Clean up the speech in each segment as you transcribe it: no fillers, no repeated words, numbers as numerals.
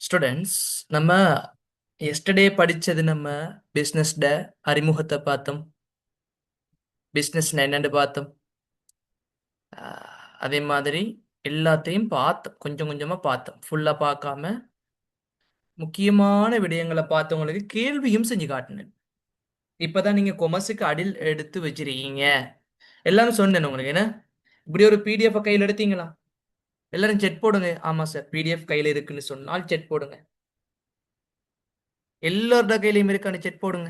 Students, நம்ம yesterday படிச்சது நம்ம பிஸ்னஸ்ட அறிமுகத்தை பார்த்தோம். பிஸ்னஸ் என்னன்னு பார்த்தோம். அதே மாதிரி எல்லாத்தையும் பார்த்தோம், கொஞ்சம் கொஞ்சமா பார்த்தோம். ஃபுல்லா பார்க்காம முக்கியமான விடயங்களை பார்த்தவங்களுக்கு கேள்வியும் செஞ்சு காட்டினேன். இப்பதான் நீங்க கொமர்ஸுக்கு அடில் எடுத்து வச்சிருக்கீங்க. எல்லாரும் சொன்னேன் உங்களுக்கு என்ன, இப்படி ஒரு பிடிஎஃப் கையில் எடுத்தீங்களா? எல்லாரும் செட் போடுங்க. ஆமா சார், பிடிஎஃப் கையில இருக்குன்னு சொன்னால் செட் போடுங்க. எல்லாரோட கையிலையும் இருக்கான்னு செட் போடுங்க.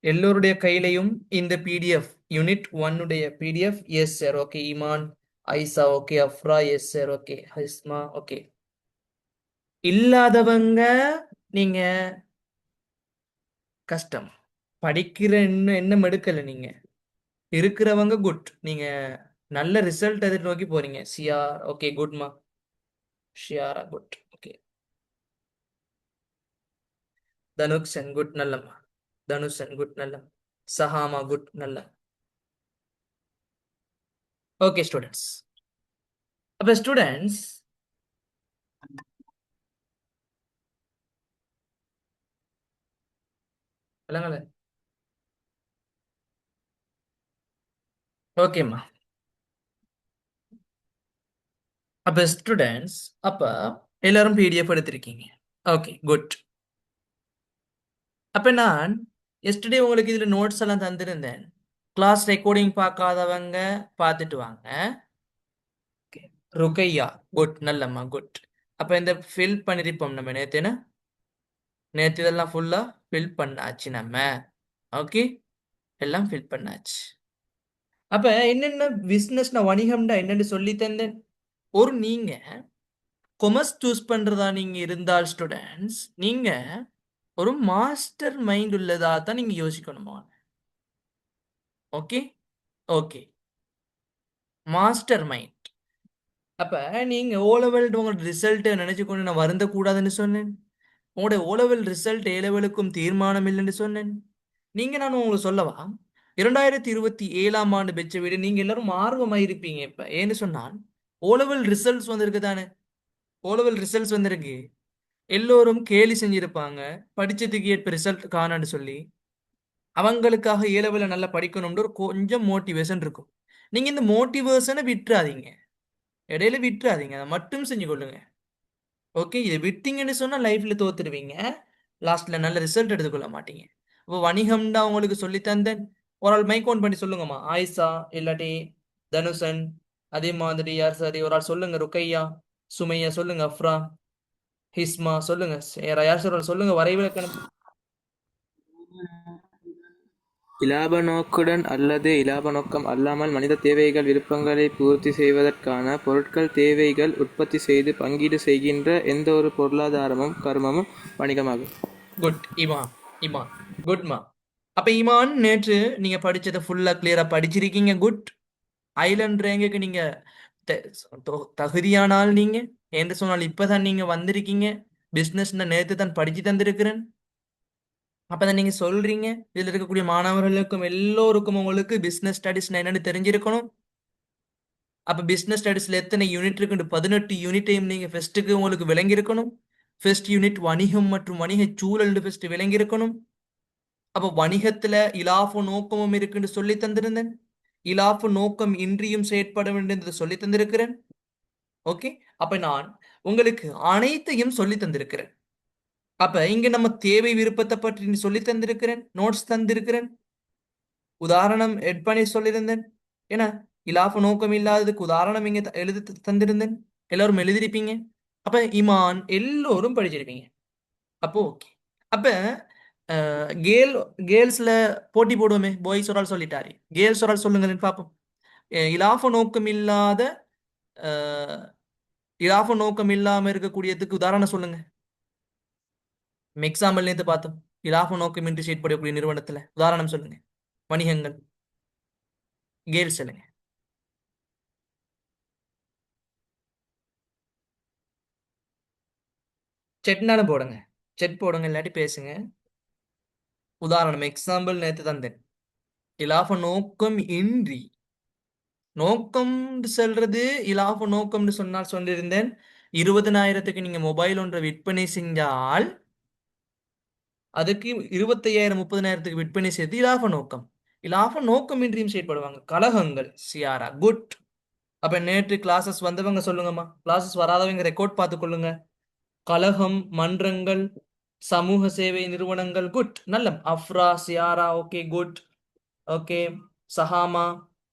எல்லோருடைய கையிலையும் இந்த பிடிஎஃப் யூனிட் 1 உடைய PDF. S sir, okay. Iman, Aisha, okay. Afra, yes sir, okay. Hisma, okay. இல்லாதவங்க நீங்க கஷ்டம், படிக்கிற இன்னும் என்ன எடுக்கல. நீங்க இருக்கிறவங்க குட், நீங்க நல்ல ரிசல்ட் எதிர்நோக்கி போறீங்க. சிஆர், ஓகே, குட்மா. Shiyara, good, okay. Thanukshan, good, நல்லம்மா. தனுஷன், குட், நல்லம். சஹாமா, குட், நல்ல. Okay students. அப்ப ஸ்டூடெண்ட்ஸ், விளங்கல? ஓகேம்மா. அப்ப ஸ்டூடெண்ட்ஸ், அப்ப எல்லாரும் பிடிஎஃப் எடுத்திருக்கீங்க. Okay, good. அப்ப நான் எஸ்டர்டே உங்களுக்கு இதுல நோட்ஸ் எல்லாம் தந்திருந்தேன். கிளாஸ் ரெக்கார்டிங் பார்க்காதவங்க பார்த்துட்டு வாங்க. ருக்கையா, குட், நல்லம்மா, குட். அப்ப இந்த ஃபில் பண்ணிருப்போம் நம்ம நேத்து. நேத்து இதெல்லாம் ஃபுல்லா ஃபில் பண்ணாச்சு நம்ம. ஓகே, எல்லாம் ஃபில் பண்ணாச்சு. அப்ப என்னென்ன பிசினஸ்னா வணிகம்டா என்னன்னு சொல்லி தந்தேன். ஒரு நீங்க கொமர்ஸ் சூஸ் பண்றதா நீங்க இருந்தால் ஸ்டூடெண்ட்ஸ், நீங்க ஒரு மாஸ்டர் மைண்ட் உள்ளதா தான் நீங்க யோசிக்கணுமா? Okay, okay, master mind. அப்ப நீங்க ஓ லெவல் உங்களோட ரிசல்ட் நினைச்சுக்கொண்டு நான் வருந்த கூடாதுன்னு சொன்னேன். உங்களுடைய ஓ லெவல் ரிசல்ட் ஏ லெவலுக்கும் தீர்மானம் இல்லைன்னு சொன்னேன். நீங்க நான் உங்களுக்கு சொல்லவா, 2027ஆம் ஆண்டு பெற்ற வீடு நீங்க எல்லாரும் ஆர்வமா இருப்பீங்க. இப்ப ஏன்னு சொன்னால் ஓ லெவல் ரிசல்ட்ஸ் வந்திருக்கு தானே. ஓ லெவல் ரிசல்ட்ஸ் வந்திருக்கு. எல்லோரும் கேலி செஞ்சிருப்பாங்க, படிச்சதுக்கு ஏற்ப ரிசல்ட் காணான்னு சொல்லி. அவங்களுக்காக ஏ லெவலில் நல்லா படிக்கணும்னு ஒரு கொஞ்சம் மோட்டிவேஷன் இருக்கும். நீங்க இந்த மோட்டிவேஷனை விட்டுறாதீங்க, இடையில விட்டுறாதீங்க, அதை மட்டும் செஞ்சு கொள்ளுங்க. ஓகே, இதை விட்டீங்கன்னு சொன்னா லைஃப்ல தோத்துடுவீங்க, லாஸ்ட்ல நல்ல ரிசல்ட் எடுத்துக்கொள்ள மாட்டீங்க. இப்போ வணிகம்டா உங்களுக்கு சொல்லி தந்தேன். ஒரு ஆள் மைக் ஓன் பண்ணி சொல்லுங்கம்மா. ஆயிஷா இல்லாட்டி தனுஷன், அதே மாதிரி யார் சரி ஒரு ஆள் சொல்லுங்க. ருக்கையா, சுமையா சொல்லுங்க. அஃப்ரா, ஹிஸ்மா சொல்லுங்க. யார் சார் ஒரு ஆள் சொல்லுங்க வரைவிலக்கணம். இலாப நோக்குடன் அல்லது இலாப நோக்கம் அல்லாமல் மனித தேவைகள் விருப்பங்களை பூர்த்தி செய்வதற்கான பொருட்கள் தேவைகள் உற்பத்தி செய்து பங்கீடு செய்கின்ற எந்த ஒரு பொருளாதாரமும் கர்மமும் வணிகமாகும். குட் இமான். இமான், குட்மா. அப்ப இமான், நேற்று நீங்க படிச்சதை ஃபுல்லா கிளியரா படிச்சிருக்கீங்க. குட். ஐலண்ட் ரேங்குக்கு நீங்க தகுதியானால் நீங்க என்று சொன்னால் இப்பதான் நீங்க வந்திருக்கீங்க. பிசினஸ் நேத்து தான் படிச்சு தந்திருக்கிறேன். அப்பதான் நீங்க சொல்றீங்க. இதுல இருக்கக்கூடிய மாணவர்களுக்கும் எல்லோருக்கும் உங்களுக்கு பிசினஸ் ஸ்டடிஸ் என்னன்னு தெரிஞ்சிருக்கணும். அப்ப பிசினஸ் ஸ்டடிஸ்ல எத்தனை யூனிட் இருக்கு? 18 யூனிட்டையும் நீங்க ஃபர்ஸ்ட்டுக்கு உங்களுக்கு விளங்கி இருக்கணும். ஃபர்ஸ்ட் யூனிட் வணிகம் மற்றும் வணிக சூழல் ஃபர்ஸ்ட் விளங்கி இருக்கணும். அப்ப வணிகத்துல இலாப நோக்கமும் இருக்குன்னு சொல்லி தந்திருந்தேன். இலாப நோக்கம் இன்றியும் செயற்பட வேண்டியது சொல்லி தந்திருக்கிறேன். ஓகே, அப்ப நான் உங்களுக்கு அனைத்தையும் சொல்லி தந்திருக்கிறேன். அப்ப இங்க நம்ம தேவை விருப்பத்தை பற்றி சொல்லி தந்திருக்கிறேன், நோட்ஸ் தந்திருக்கிறேன், உதாரணம் எட் பண்ணி சொல்லியிருந்தேன். ஏன்னா இலாப நோக்கம் இல்லாததுக்கு உதாரணம் இங்க எழுதி தந்திருந்தேன். எல்லாரும் எழுதிருப்பீங்க. அப்ப இமான் எல்லோரும் படிச்சிருப்பீங்க. அப்போ ஓகே. அப்ப கேல் கேர்ள்ஸ்ல போட்டி போடுவோமே. பாய்ஸ் ஒரு ஆள் சொல்லிட்டாரு, கேர்ள்ஸ் ஒரு ஆள் சொல்லுங்க பார்ப்போம். இலாப நோக்கம் இல்லாத இலாப நோக்கம் இல்லாம இருக்கக்கூடியதுக்கு உதாரணம் சொல்லுங்க. எக்ஸாம்பிள் நேத்து பார்த்தோம். இலாப நோக்கமின்றி செயற்படக்கூடிய நிறுவனத்துல உதாரணம் சொல்லுங்க. வணிகங்கள். கேர்ள்ஸ் சொல்லுங்க. செட்னாலும் போடுங்க, செட் போடுங்க, இல்லாட்டி பேசுங்க. உதாரணம் எக்ஸாம்பிள் நேத்து தந்தேன். இலாப நோக்கம் இன்றி நோக்கம் சொல்றது இலாப நோக்கம்னு சொன்னால் சொல்லியிருந்தேன் 20,000க்கு நீங்க மொபைல் ஒன்றை விற்பனை செஞ்சால் அதுக்கு 25,000 30,000க்கு விற்பனை செய்து இலாப நோக்கம். இலாப நோக்கமின்றியும் செயற்படுவாங்க. கலகங்கள் சியாரா குட். அப்ப நேற்று கிளாஸஸ் வந்தவங்க சொல்லுங்கம்மா, கிளாஸஸ் வராதவங்க ரெக்கார்ட் பார்த்து கொள்ளுங்க. கலகம், மன்றங்கள், சமூக சேவை நிறுவனங்கள் குட் நல்ல. Afra, Shiyara okay good. Okay. Sahama,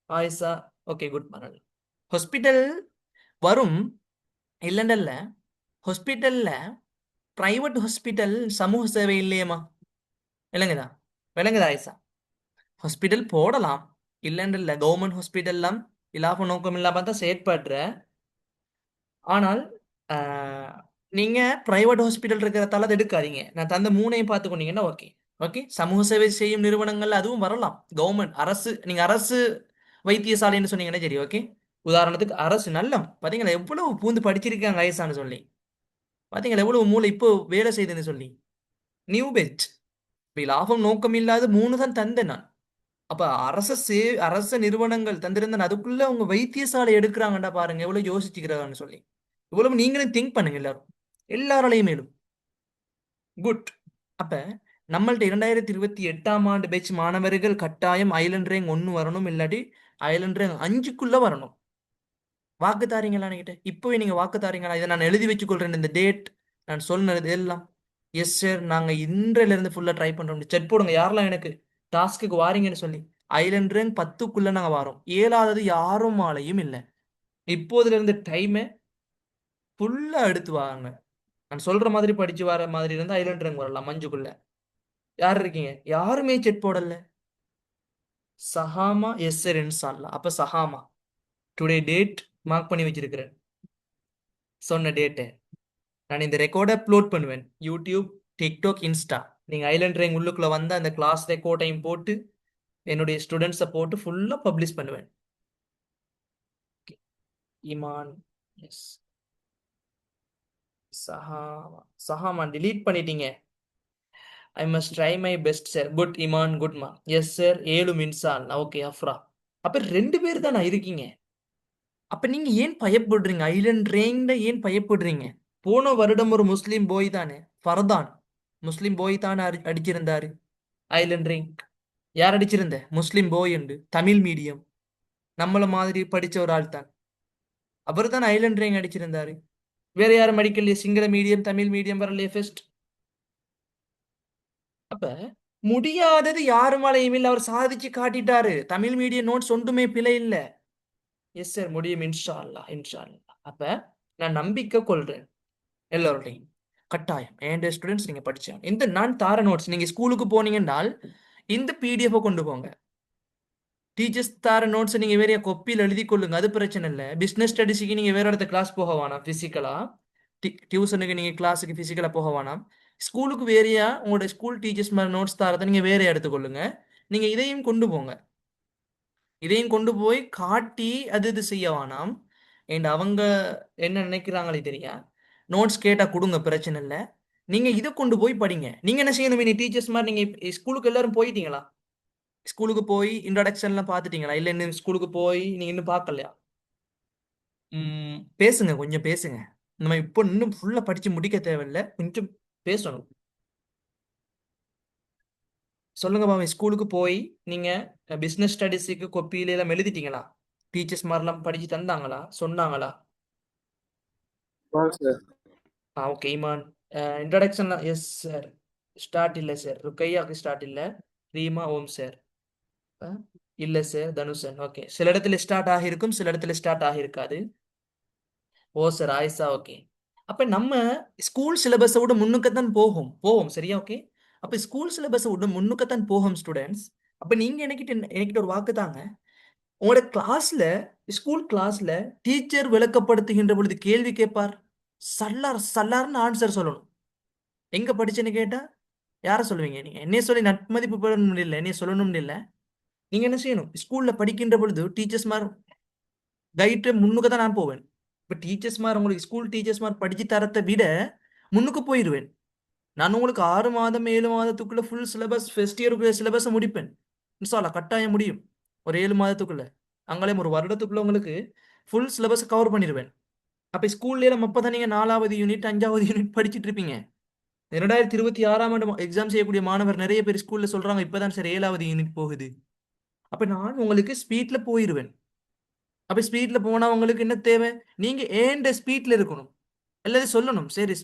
Ayesha okay good. Hospital வரும் இல்லைண்டல்ல. ஹாஸ்பிட்டல்ல பிரைவேட் ஹாஸ்பிட்டல் சமூக சேவை இல்லையேம்மா. விளங்குதா? விளங்குதா ஆயிஷா? ஹாஸ்பிட்டல் போடலாம் இல்லைன்றல்ல. கவர்மெண்ட் ஹாஸ்பிட்டல்லாம் இலாப நோக்கம் இல்லாம தான் செயற்படுற. ஆனால் ஆஹ், நீங்க பிரைவேட் ஹாஸ்பிட்டல் இருக்கிறதால அதை எடுக்காதீங்க. நான் தந்த மூணையும் பார்த்து கொண்டீங்கன்னா ஓகே. ஓகே. சமூக சேவை செய்யும் நிறுவனங்கள் அதுவும் வரலாம். கவர்மெண்ட் அரசு, நீங்க அரசு வைத்தியசாலைன்னு சொன்னீங்கன்னா சரி ஓகே. உதாரணத்துக்கு அரசு நல்லம் பாத்தீங்களா எவ்வளவு பூந்து படிச்சிருக்காங்க ஐசான்னு சொல்லி. பாத்தீங்களா எவ்வளவு மூளை இப்போ வேலை செய்யுதுன்னு சொல்லி. New batch. லாபம் நோக்கம் இல்லாத மூணு தான் தந்தேன் நான். அப்ப அரச நிறுவனங்கள் தந்திருந்தேன். அதுக்குள்ள அவங்க வைத்தியசாலை எடுக்கிறாங்கடா பாருங்க எவ்வளவு யோசிச்சுக்கிறாங்கன்னு சொல்லி. இவ்வளவு நீங்களும் திங்க் பண்ணுங்க எல்லாரும். எல்லாராலையும் மேலும் குட். அப்ப நம்மள்ட்ட 2028ஆம் ஆண்டு பேட்ச் மாணவர்கள் கட்டாயம் ஐலண்ட் ரேங்க் 1 வரணும், இல்லாட்டி ஐலண்ட் ரேங்க் 5க்குள்ள வரணும். வாக்கு தாரீங்களா என்கிட்ட? இப்பவே நீங்க வாக்கு தாரீங்களா? இதை நான் எழுதி வச்சுக்கொள்றேன் இந்த டேட் நான் சொன்னது எல்லாம். எஸ் சார், நாங்க இன்றையில இருந்து ஃபுல்லா ட்ரை பண்றோம். செட் போடுங்க யாரெல்லாம் எனக்கு டாஸ்க்கு வாரீங்கன்னு சொல்லி. ஐலண்ட் ரேங்க் 10க்குள்ள நாங்க வரோம். ஏழாவது யாரும் மாலையும் இல்லை. இப்போதுல இருந்து டைமை ஃபுல்லா எடுத்து வாங்க. நான் சொல்ற மாதிரி படிச்சு வர மாதிரி இருந்தா ஐலண்ட் ரேங்க் வரலாம் 5க்குள்ள. யார் இருக்கீங்க? யாருமே செட் போடல. சஹாமா எஸ் சார் இன்ஷால்லா. அப்ப சஹாமா டுடே டேட் மார்க் பண்ணி வச்சிருக்கிறேன். சொன்ன டேட்டு நான் இந்த ரெக்கார்டை அப்லோட் பண்ணுவேன் யூடியூப், டிக்டாக், இன்ஸ்டா. நீங்க ஐலண்ட் ரேங்க் உள்ளுக்குள்ள வந்த அந்த கிளாஸ் ரெக்கார்டையும் போட்டு என்னுடைய ஸ்டூடெண்ட்ஸை போட்டு ஃபுல்லா பப்ளிஷ் பண்ணுவேன். ஈமான் எஸ். சஹாமா சஹாமா delete பண்ணிட்டீங்க. I must try my best sir. Good Iman குட்மா. Yes sir 7 Minsal okay. Afra அப்ப 2 பேர் தானா இருக்கீங்க? அப்ப நீங்க ஏன் பயப்படுறீங்க? ஐலண்ட் ரேங்க்ல ஏன் பயப்படுறீங்க? போன வருடம் ஒரு முஸ்லீம் போய் தானே, ஃபர்தான் முஸ்லீம் போய் தானே அடிச்சிருந்தாரு ஐலண்ட் ரேங்க். யார் அடிச்சிருந்த? முஸ்லீம் போய் உண்டு, தமிழ் மீடியம், நம்மள மாதிரி படிச்ச ஒரு ஆள் தான். அவர் தான் ஐலண்ட் ரேங்க் அடிச்சிருந்தாரு. வேற யாரும் அடிக்கலையே? சிங்கள மீடியம், தமிழ் மீடியம் வரலையே ஃபர்ஸ்ட். அப்ப முடியாதது யாருமாலையும் இல்லை, அவர் சாதிச்சு காட்டிட்டாரு. தமிழ் மீடியம் நோட்ஸ் ஒன்றுமே பிழை இல்லை. எஸ் சார் முடியும் இன்ஷா அல்லாஹ் இன்ஷா அல்லாஹ். அப்ப நான் நம்பிக்கை கொள்றேன் எல்லோருடையும். கட்டாயம் என் ஸ்டூடெண்ட்ஸ் நீங்க படிச்சாங்க. இந்த நான் தார நோட்ஸ் நீங்க ஸ்கூலுக்கு போனீங்கன்னால் இந்த பிடிஎஃப் கொண்டு போங்க. டீச்சர்ஸ் தார நோட்ஸ் நீங்க வேற கொப்பியில் எழுதி கொள்ளுங்க, அது பிரச்சனை இல்லை. பிசினஸ் ஸ்டடிஸுக்கு நீங்க வேற இடத்த கிளாஸ் போக வேணாம் பிசிக்கலா. டியூஷனுக்கு நீங்க கிளாஸுக்கு பிசிக்கலா போக வேணாம். ஸ்கூலுக்கு வேறையா உங்களோட ஸ்கூல் டீச்சர்ஸ் மாதிரி நோட்ஸ் தாரதை நீங்க வேற எடுத்துக்கொள்ளுங்க. நீங்க இதையும் கொண்டு போங்க. இதையும் கொண்டு போய் காட்டி அது இது செய்ய வேணாம். அண்ட் அவங்க என்ன நினைக்கிறாங்களே தெரியா. நோட்ஸ் கேட்டா கொடுங்க பிரச்சனை இல்லை. நீங்க இதை கொண்டு போய் படிங்க. நீங்க என்ன செய்யணும்? நீ டீச்சர்ஸ் மாதிரி நீங்க ஸ்கூலுக்கு எல்லாரும் போயிட்டீங்களா? ஸ்கூலுக்கு போய் இன்ட்ரடக்ஷன்லாம் பார்த்துட்டீங்களா? இல்லை இன்னும் ஸ்கூலுக்கு போய் நீங்க இன்னும் பார்க்கலையா? பேசுங்க, கொஞ்சம் பேசுங்க. நம்ம இப்போ இன்னும் ஃபுல்லா படிச்சு முடிக்க தேவையில்லை, கொஞ்சம் பேசணும். சொல்லுங்க பாவம். ஸ்கூலுக்கு போய் நீங்க பிசினஸ் ஸ்டடிஸுக்கு கொப்பியில எல்லாம் எழுதிட்டீங்களா? டீச்சர்ஸ் மாதிரிலாம் படிச்சு தந்தாங்களா, சொன்னாங்களா? சார். ஓகே ஈமான். இன்ட்ரடக்ஷன்லாம் எஸ் சார். ஸ்டார்ட் இல்லை சார். ருக்கையாக்கு ஸ்டார்ட் இல்லை. ரீமா ஓம் சார். இல்லை சார். தனுஷன் ஓகே. சில இடத்துல ஸ்டார்ட் ஆகியிருக்கும், சில இடத்துல ஸ்டார்ட் ஆகியிருக்காது. ஓ சார் ஆயிஷா ஓகே. அப்ப நம்ம ஸ்கூல் சிலபஸை விட முன்னுக்கத்தான் போகும் போவோம் சரியா ஓகே. அப்ப ஸ்கூல் சிலபஸை விட முன்னுக்கத்தான் போகும் ஸ்டூடெண்ட்ஸ். அப்ப நீங்க எனக்கிட்ட ஒரு வாக்கு தாங்க. உங்களோட கிளாஸ்ல, ஸ்கூல் கிளாஸ்ல டீச்சர் விளக்கப்படுத்துகின்ற பொழுது கேள்வி கேட்பார். சல்லார் சல்லார்னு ஆன்சர் சொல்லணும். எங்க படிச்சேன்னு கேட்டா யார சொல்லுவீங்க? நீங்க என்னைய சொல்லி நட்மதிப்பு பெறணும் இல்லை, என்னைய சொல்லணும்னு இல்லை. நீங்க என்ன செய்யணும்? ஸ்கூல்ல படிக்கின்ற பொழுது டீச்சர்ஸ் மாதிரி கைட்டு முன்னுக்கு தான் நான் போவேன். இப்போ டீச்சர்ஸ் மாதிரி உங்களுக்கு ஸ்கூல் டீச்சர்ஸ் மாதிரி படிச்சு தரத்தை விட முன்னுக்கு போயிடுவேன். நான் உங்களுக்கு 6 மாதம் 7 மாதத்துக்குள்ள ஃபுல் சிலபஸ் ஃபர்ஸ்ட் இயருக்குள்ள சிலபஸை முடிப்பேன். இன்ஷா அல்லாஹ் கட்டாயம் முடியும் ஒரு 7 மாதத்துக்குள்ள. அங்கேயும் ஒரு வருடத்துக்குள்ள உங்களுக்கு ஃபுல் சிலபஸ் கவர் பண்ணிடுவேன். அப்ப ஸ்கூல்ல நம்ம அப்பதான் நீங்க 4வது யூனிட் 5வது யூனிட் படிச்சிட்டு இருப்பீங்க. 2026ஆம் ஆண்டு எக்ஸாம் செய்யக்கூடிய மாணவர் நிறைய பேர் ஸ்கூல்ல சொல்றாங்க இப்பதான் சார் 7வது யூனிட் போகுது. அப்ப நான் உங்களுக்கு ஸ்பீட்ல போயிருவேன். அப்ப ஸ்பீட்ல போனா உங்களுக்கு என்ன தேவை? நீங்க ஏண்ட ஸ்பீட்ல இருக்கணும். அல்லது சொல்லணும் சரி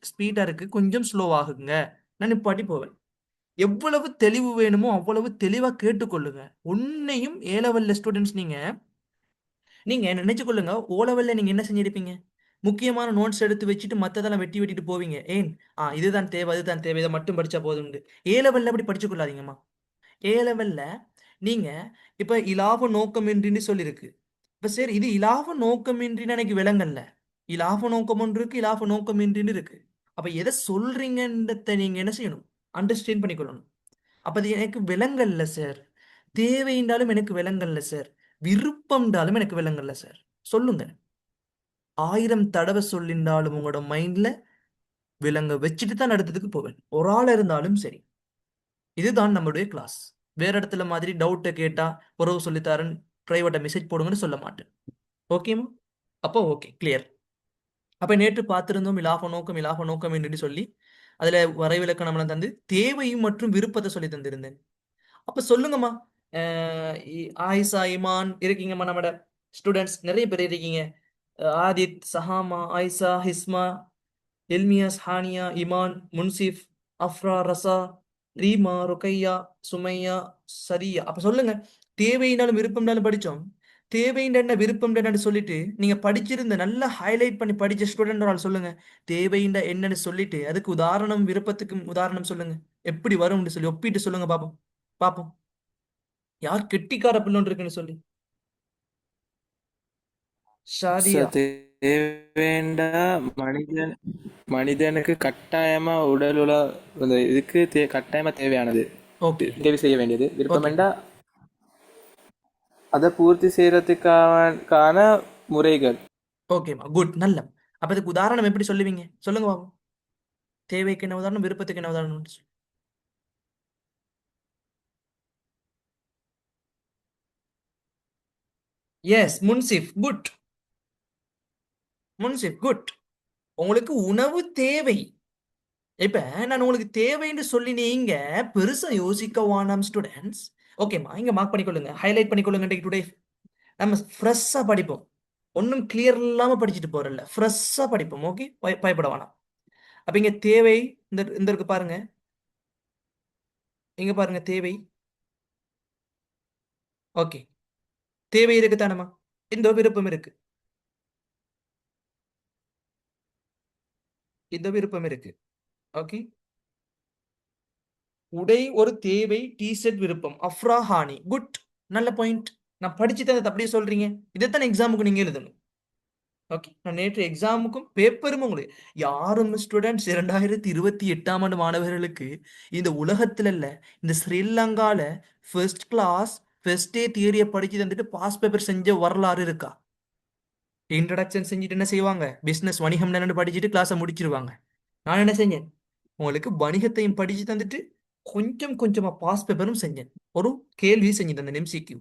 ஸ்பீடா இருக்கு கொஞ்சம் ஸ்லோ ஆகுங்க. நான் நிப்பாட்டி போவேன். எவ்வளவு தெளிவு வேணுமோ அவ்வளவு தெளிவா கேட்டுக்கொள்ளுங்க. உன்னையும் ஏ லெவல்ல ஸ்டூடெண்ட்ஸ் நீங்க நீங்க நினைச்சு கொள்ளுங்க. ஓ லெவல்ல நீங்க என்ன செஞ்சிருப்பீங்க? முக்கியமான நோட்ஸ் எடுத்து வச்சுட்டு மத்ததெல்லாம் வெட்டி வெட்டிட்டு போவீங்க. ஏன் இதுதான் தேவை அதுதான் தேவை இதை மட்டும் படிச்சா போதும். ஏ லெவல்ல அப்படி படிச்சு கொள்ளாதீங்கம்மா. ஏ லெவல்ல நீங்க இப்ப இலாப நோக்கமின்றின்னு சொல்லியிருக்கு. இப்ப சரி இது இலாப நோக்கமின்றின்னு எனக்கு விளங்கல்ல. இலாப நோக்கம் ஒன்று இருக்கு இலாப நோக்கமின்றின்னு இருக்கு. அப்ப எதை சொல்றீங்கன்றத நீங்க என்ன செய்யணும்? அண்டர்ஸ்டாண்ட் பண்ணிக்கொள்ளணும். அப்ப அது எனக்கு விளங்கல்ல சார். தேவைன்றாலும் எனக்கு விளங்கல்ல சார். விருப்பம்ன்றாலும் எனக்கு விளங்கல்ல சார். சொல்லுங்க. 1000 தடவை சொல்லிண்டாலும் உங்களோட மைண்ட்ல விலங்க வச்சுட்டு தான் அடுத்ததுக்கு போவேன். ஒரு ஆள் இருந்தாலும் சரி. இதுதான் நம்மளுடைய கிளாஸ். வேற இடத்துல மாதிரி டவுட்டை கேட்டா உறவு சொல்லித்தாரன் பிரைவேட்டா மெசேஜ் போடுங்கன்னு சொல்ல மாட்டேன். ஓகேமா? அப்போ ஓகே கிளியர். அப்ப நேற்று பார்த்திருந்தோம் இலாப நோக்கம் என்று சொல்லி அதுல வரைவிலக்கணம்லாம் தந்து தேவையும் மற்றும் விருப்பத்தை சொல்லி தந்திருந்தேன். அப்ப சொல்லுங்கம்மா. ஆயிஷா இமான் இருக்கீங்கம்மா நம்மட ஸ்டூடெண்ட்ஸ் நிறைய பேர் இருக்கீங்க. ஆதித் சஹாமா ஆயிஷா ஹிஸ்மா எல்மியாஸ் ஹானியா இமான் முன்சிஃப் அஃப்ரா ரசா ரீமா ருக்கையா சுமையா சரியா. அப்ப சொல்லுங்க. தேவையினாலும் விருப்பம்னாலும் படிச்சோம். தேவைன்ற என்ன விருப்பம் என்னன்னு சொல்லிட்டு நீங்க படிச்சிருந்த நல்லா ஹைலைட் பண்ணி படிச்ச ஸ்டூடெண்ட் சொல்லுங்க. தேவைன்ற என்னன்னு சொல்லிட்டு அதுக்கு உதாரணம் விருப்பத்துக்கு உதாரணம் சொல்லுங்க. எப்படி வரும்னு சொல்லி ஒப்பிட்டு சொல்லுங்க பாப்போம். பாப்போம் யார் கெட்டிக்கார பிள்ளை இருக்குன்னு சொல்லி. ஷாதியா. தேவைண்டா மனிதன் மனிதனுக்கு கட்டாயமா இந்த இதுக்கு கட்டாயமா தேவையானது ஓகே. தேவை செய்ய வேண்டியது ஓகே. விருப்பமெண்டா அதை பூர்த்தி செய்யறதுக்கான முறைகள். ஓகேம்மா குட் நல்ல. அப்ப இதுக்கு உதாரணம் எப்படி சொல்லுவீங்க சொல்லுங்க பாப்போம். தேவைக்கு என்ன உதாரணம் விருப்பத்துக்கு என்ன உதாரணம்? Yes Munsif good. Munsif good. உங்களுக்கு உணவு தேவை. இப்ப நான் உங்களுக்கு தேவைன்னு சொல்லி நீங்க பெருசா யோசிக்க வேணாம் ஸ்டூடெண்ட்ஸ். ஓகேம்மா இங்க மார்க் பண்ணிக்கொள்ளுங்க ஹைலைட் பண்ணிக்கொள்ளுங்க. டுடே நம்ம ஃப்ரெஷ்ஷா படிப்போம். ஒன்றும் கிளியர் இல்லாம படிச்சுட்டு போறல ஃப்ரெஷ்ஷா படிப்போம். ஓகே பயப்பட வேணாம். அப்ப இங்க தேவை இந்த இந்த இருக்கு பாருங்க. இங்க பாருங்க தேவை. ஓகே தேவை இருக்கு தானம்மா. இந்த விருப்பம் இருக்கு. இந்த விருப்பம் இருக்கு. ஓகே உடை ஒரு தேவை டி-ஷர்ட் விருப்பம் அஃப்ரா ஹானி குட். நல்ல பாயிண்ட். நான் படிச்சு தந்தது அப்படியே சொல்றீங்க. இதைத்தானே எக்ஸாமுக்கு நீங்க எழுதணும். ஓகே நான் நேற்று எக்ஸாமுக்கும் பேப்பரும் உங்களுக்கு யாரும் ஸ்டூடெண்ட்ஸ் 2028ஆம் ஆண்டு மாணவர்களுக்கு இந்த உலகத்துல இல்ல இந்த ஸ்ரீலங்கால ஃபர்ஸ்ட் கிளாஸ் ஃபர்ஸ்ட் டே தியரியை படிச்சு தந்துட்டு பாஸ் பேப்பர் செஞ்ச வரலாறு இருக்கா? இன்ட்ரடக்ஷன் செஞ்சுட்டு என்ன செய்வாங்க? பிசினஸ் வணிகம் என்னன்னு படிச்சுட்டு கிளாஸை முடிச்சிருவாங்க. நான் என்ன செஞ்சேன்? உங்களுக்கு வணிகத்தையும் படிச்சு தந்துட்டு கொஞ்சம் கொஞ்சமா பாஸ் பேப்பரும் செஞ்சேன். ஒரு கேள்வி செஞ்சு தந்தேன் எம்சிக்யூ.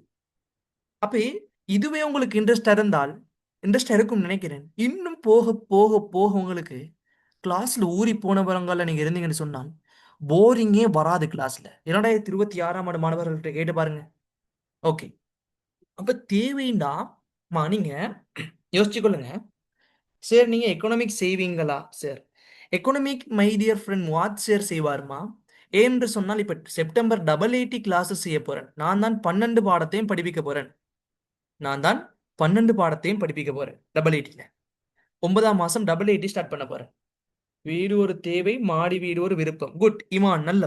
அப்ப இதுவே உங்களுக்கு இன்ட்ரெஸ்டா இருக்கும்னு நினைக்கிறேன். இன்னும் போக போக போக உங்களுக்கு கிளாஸ்ல ஊறி போனவரங்கள நீங்க இருந்தீங்கன்னு சொன்னால் போரிங்கே வராது கிளாஸ்ல. 2026ஆம் ஆண்டு மாணவர்கள்ட்ட கேட்டு பாருங்க. ஓகே அப்ப தேவைண்டா நீங்க யோசிச்சு கொள்ளுங்க. சார் நீங்க எக்கனாமிக் செய்வீங்களா sir? Economic my dear friend what sir செய்வாருமா? ஏன்று சொன்னால் இப்ப செப்டம்பர் 880 கிளாஸஸ் செய்ய போறேன். நான் தான் 12 பாடத்தையும் படிப்பிக்க போறேன். நான் தான் 12 பாடத்தையும் படிப்பிக்க போறேன் 880ல. 9ஆம் மாசம் 880 ஸ்டார்ட் பண்ண போறேன். வீடு ஒரு தேவை மாடி வீடு ஒரு விருப்பம் குட் இமான் நல்ல